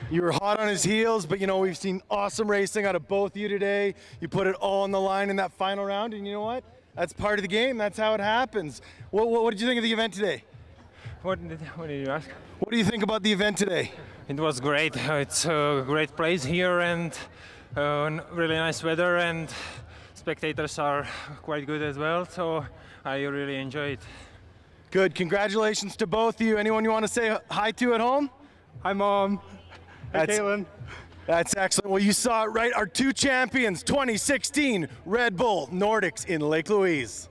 You were hot on his heels, but you know, we've seen awesome racing out of both of you today. You put it all on the line in that final round, and you know what? That's part of the game. That's how it happens. What did you think of the event today? What did you ask? What do you think about the event today? It was great. It's a great place here, and really nice weather, and spectators are quite good as well, so I really enjoy it. Good. Congratulations to both of you. Anyone you want to say hi to at home? Hi, Mom. Hi, Caitlin. That's excellent. Well, you saw it right. Our 2 champions, 2016 Red Bull Nordics in Lake Louise.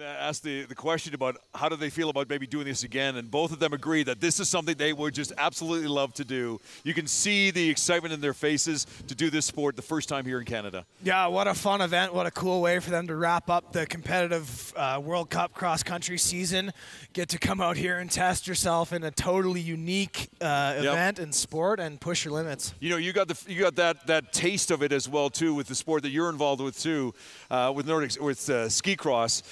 Asked the question about how do they feel about maybe doing this again, and both of them agree that this is something they would just absolutely love to do. You can see the excitement in their faces to do this sport the first time here in Canada. Yeah, what a fun event. What a cool way for them to wrap up the competitive World Cup cross-country season. Get to come out here and test yourself in a totally unique event and sport and push your limits. You know, you got that taste of it as well too with the sport that you're involved with too, with Nordics, with ski cross.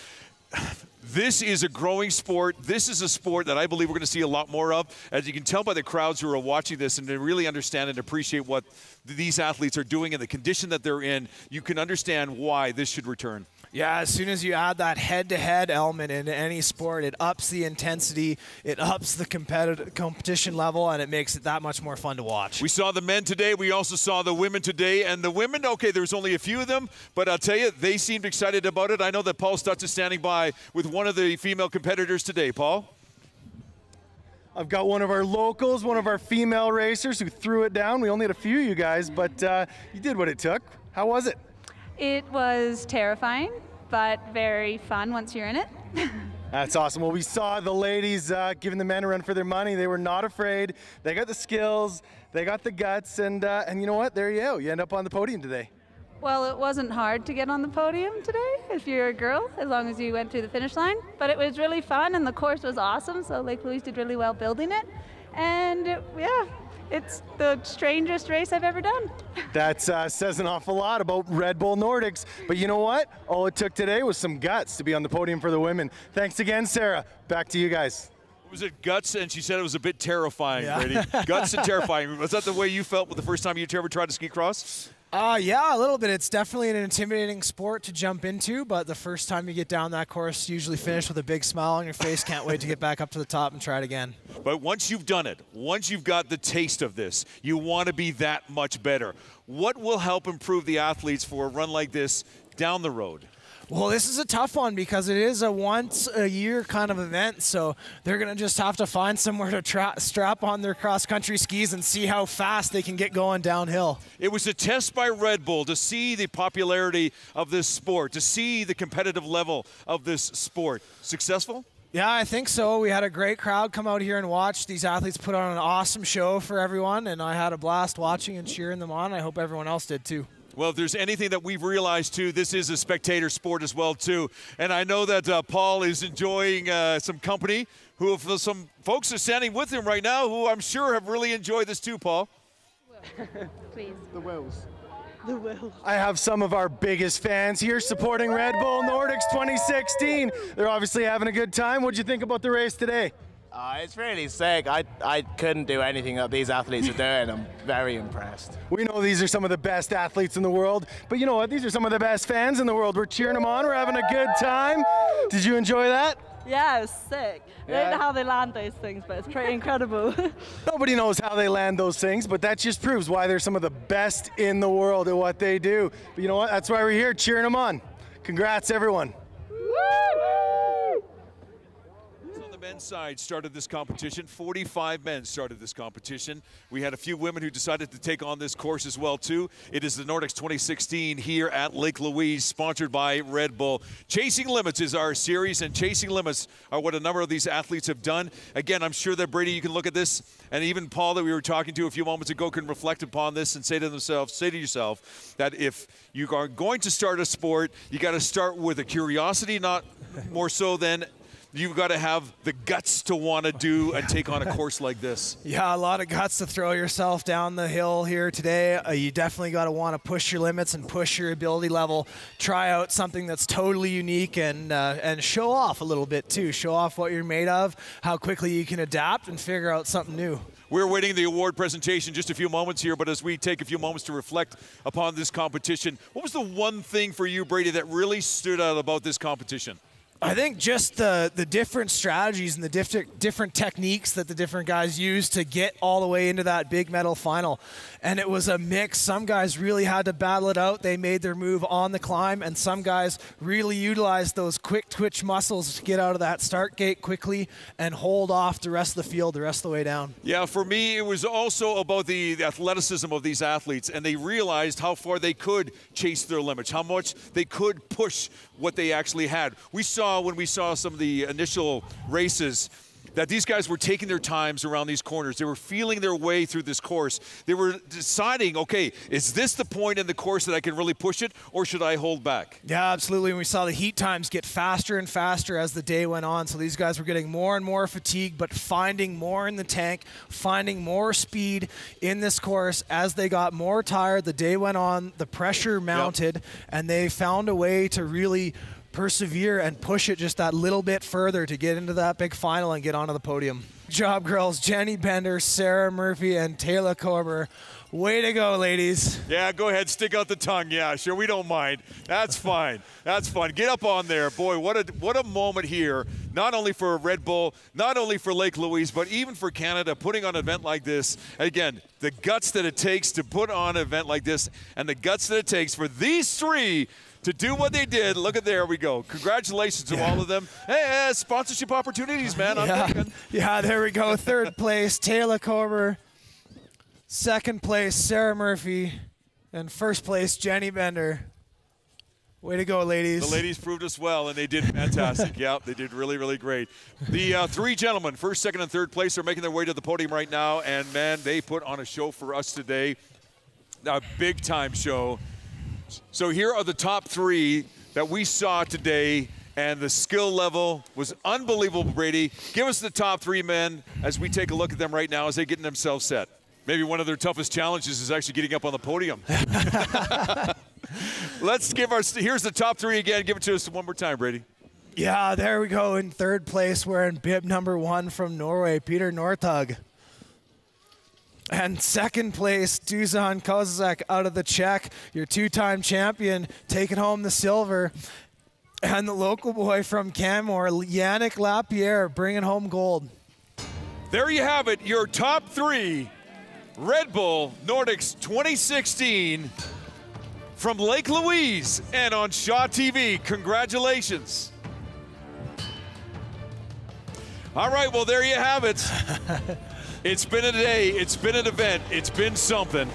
This is a growing sport. This is a sport that I believe we're going to see a lot more of. As you can tell by the crowds who are watching this, and they really understand and appreciate what these athletes are doing and the condition that they're in, you can understand why this should return. Yeah, as soon as you add that head-to-head element into any sport, it ups the intensity, it ups the competition level, and it makes it that much more fun to watch. We saw the men today. We also saw the women today. And the women, okay, there's only a few of them, but I'll tell you, they seemed excited about it. I know that Paul Stutz is standing by with one of the female competitors today. Paul? I've got one of our locals, one of our female racers who threw it down. We only had a few, you guys, but you did what it took. How was it? It was terrifying, but very fun once you're in it. That's awesome. Well, we saw the ladies giving the men a run for their money. They were not afraid. They got the skills, they got the guts, and you know what? There you go. You end up on the podium today. Well, it wasn't hard to get on the podium today if you're a girl, as long as you went through the finish line. But it was really fun, and the course was awesome, so Lake Louise did really well building it. And yeah, it's the strangest race I've ever done. That says an awful lot about Red Bull Nordics. But you know what? All it took today was some guts to be on the podium for the women. Thanks again, Sarah. Back to you guys. Was it guts? And she said it was a bit terrifying, Yeah. Brady. Guts and terrifying. Was that the way you felt with the first time you ever tried to ski cross? Yeah, a little bit. It's definitely an intimidating sport to jump into, but the first time you get down that course, you usually finish with a big smile on your face. Can't wait to get back up to the top and try it again. But once you've done it, once you've got the taste of this, you want to be that much better. What will help improve the athletes for a run like this down the road? Well, this is a tough one because it is a once-a-year kind of event, so they're going to just have to find somewhere to strap on their cross-country skis and see how fast they can get going downhill. It was a test by Red Bull to see the popularity of this sport, to see the competitive level of this sport. Successful? Yeah, I think so. We had a great crowd come out here and watch. These athletes put on an awesome show for everyone, and I had a blast watching and cheering them on. I hope everyone else did too. Well, if there's anything that we've realized, too, this is a spectator sport as well, too. And I know that Paul is enjoying some company. Some folks are standing with him right now who I'm sure have really enjoyed this, too, Paul. Please. The Wills. The Wills. I have some of our biggest fans here supporting Red Bull Nordics 2016. They're obviously having a good time. What'd you think about the race today? It's really sick. I couldn't do anything that these athletes are doing. I'm very impressed. We know these are some of the best athletes in the world, but you know what? These are some of the best fans in the world. We're cheering them on. We're having a good time. Did you enjoy that? Yeah, it was sick. I don't know how they land those things, but it's pretty incredible. Nobody knows how they land those things, but that just proves why they're some of the best in the world at what they do. But you know what? That's why we're here cheering them on. Congrats, everyone. Men's side started this competition. 45 men started this competition. We had a few women who decided to take on this course as well too. It is the Nordics 2016 here at Lake Louise, sponsored by Red Bull. Chasing Limits is our series, and Chasing Limits are what a number of these athletes have done. Again, I'm sure that Brady, you can look at this, and even Paul that we were talking to a few moments ago can reflect upon this and say to yourself that if you are going to start a sport, you got to start with a curiosity, not more so than you've got to have the guts to want to do and take on a course like this. Yeah, a lot of guts to throw yourself down the hill here today. You definitely got to want to push your limits and push your ability level. Try out something that's totally unique and show off a little bit too. Show off what you're made of, how quickly you can adapt and figure out something new. We're waiting the award presentation just a few moments here, but as we take a few moments to reflect upon this competition, what was the one thing for you, Brady, that really stood out about this competition? I think just the different strategies and the different techniques that the different guys used to get all the way into that big medal final. And it was a mix. Some guys really had to battle it out. They made their move on the climb, and some guys really utilized those quick twitch muscles to get out of that start gate quickly and hold off the rest of the field the rest of the way down. Yeah, for me, it was also about the athleticism of these athletes, and they realized how far they could chase their limits, how much they could push what they actually had. We saw when we saw some of the initial races that these guys were taking their times around these corners. They were feeling their way through this course. They were deciding, okay, is this the point in the course that I can really push it, or should I hold back? Yeah, absolutely. And we saw the heat times get faster and faster as the day went on. So these guys were getting more and more fatigued, but finding more in the tank, finding more speed in this course. As they got more tired, the day went on, the pressure mounted, and they found a way to really persevere and push it just that little bit further to get into that big final and get onto the podium. Good job, girls. Jenny Bender, Sarah Murphy, and Taylor Korber. Way to go, ladies. Yeah, go ahead, stick out the tongue. Yeah, sure, we don't mind. That's fine. That's fun. Get up on there. Boy, what a moment here, not only for Red Bull, not only for Lake Louise, but even for Canada, putting on an event like this. Again, the guts that it takes to put on an event like this, and the guts that it takes for these three to do what they did. Look at, there we go. Congratulations to all of them. Hey, sponsorship opportunities, man. I'm thinking. Yeah, there we go. Third place, Taylor Korber. Second place, Sarah Murphy. And first place, Jenny Bender. Way to go, ladies. The ladies proved us well, and they did fantastic. Yeah, they did really, really great. The three gentlemen, first, second, and third place, are making their way to the podium right now. And, man, they put on a show for us today. A big-time show. So here are the top three that we saw today, and the skill level was unbelievable, Brady. Give us the top three men as we take a look at them right now as they're getting themselves set. Maybe one of their toughest challenges is actually getting up on the podium. Let's give here's the top three again. Give it to us one more time, Brady. Yeah, there we go. In third place, wearing bib number 1 from Norway, Peter Northug. And second place, Dusan Kozak out of the Czech, your two-time champion, taking home the silver. And the local boy from Canmore, Yannick Lapierre, bringing home gold. There you have it, your top three Red Bull Nordics 2016 from Lake Louise and on Shaw TV. Congratulations. All right, well, there you have it. It's been a day, it's been an event, it's been something.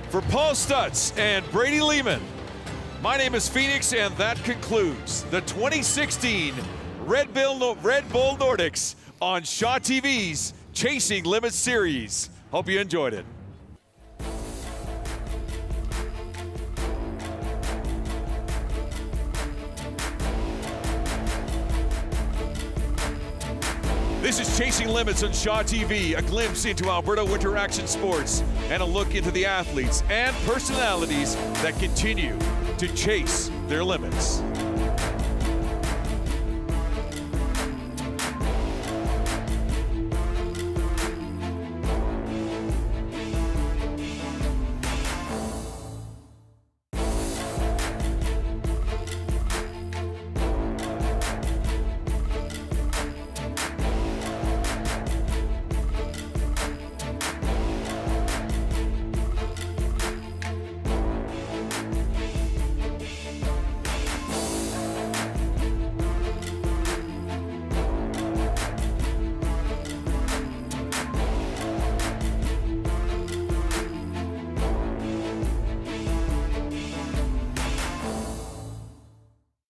For Paul Stutz and Brady Lehman, my name is Phoenix, and that concludes the 2016 Red Bull Nordics on Shaw TV's Chasing Limits series. Hope you enjoyed it. This is Chasing Limits on Shaw TV, a glimpse into Alberta winter action sports and a look into the athletes and personalities that continue to chase their limits.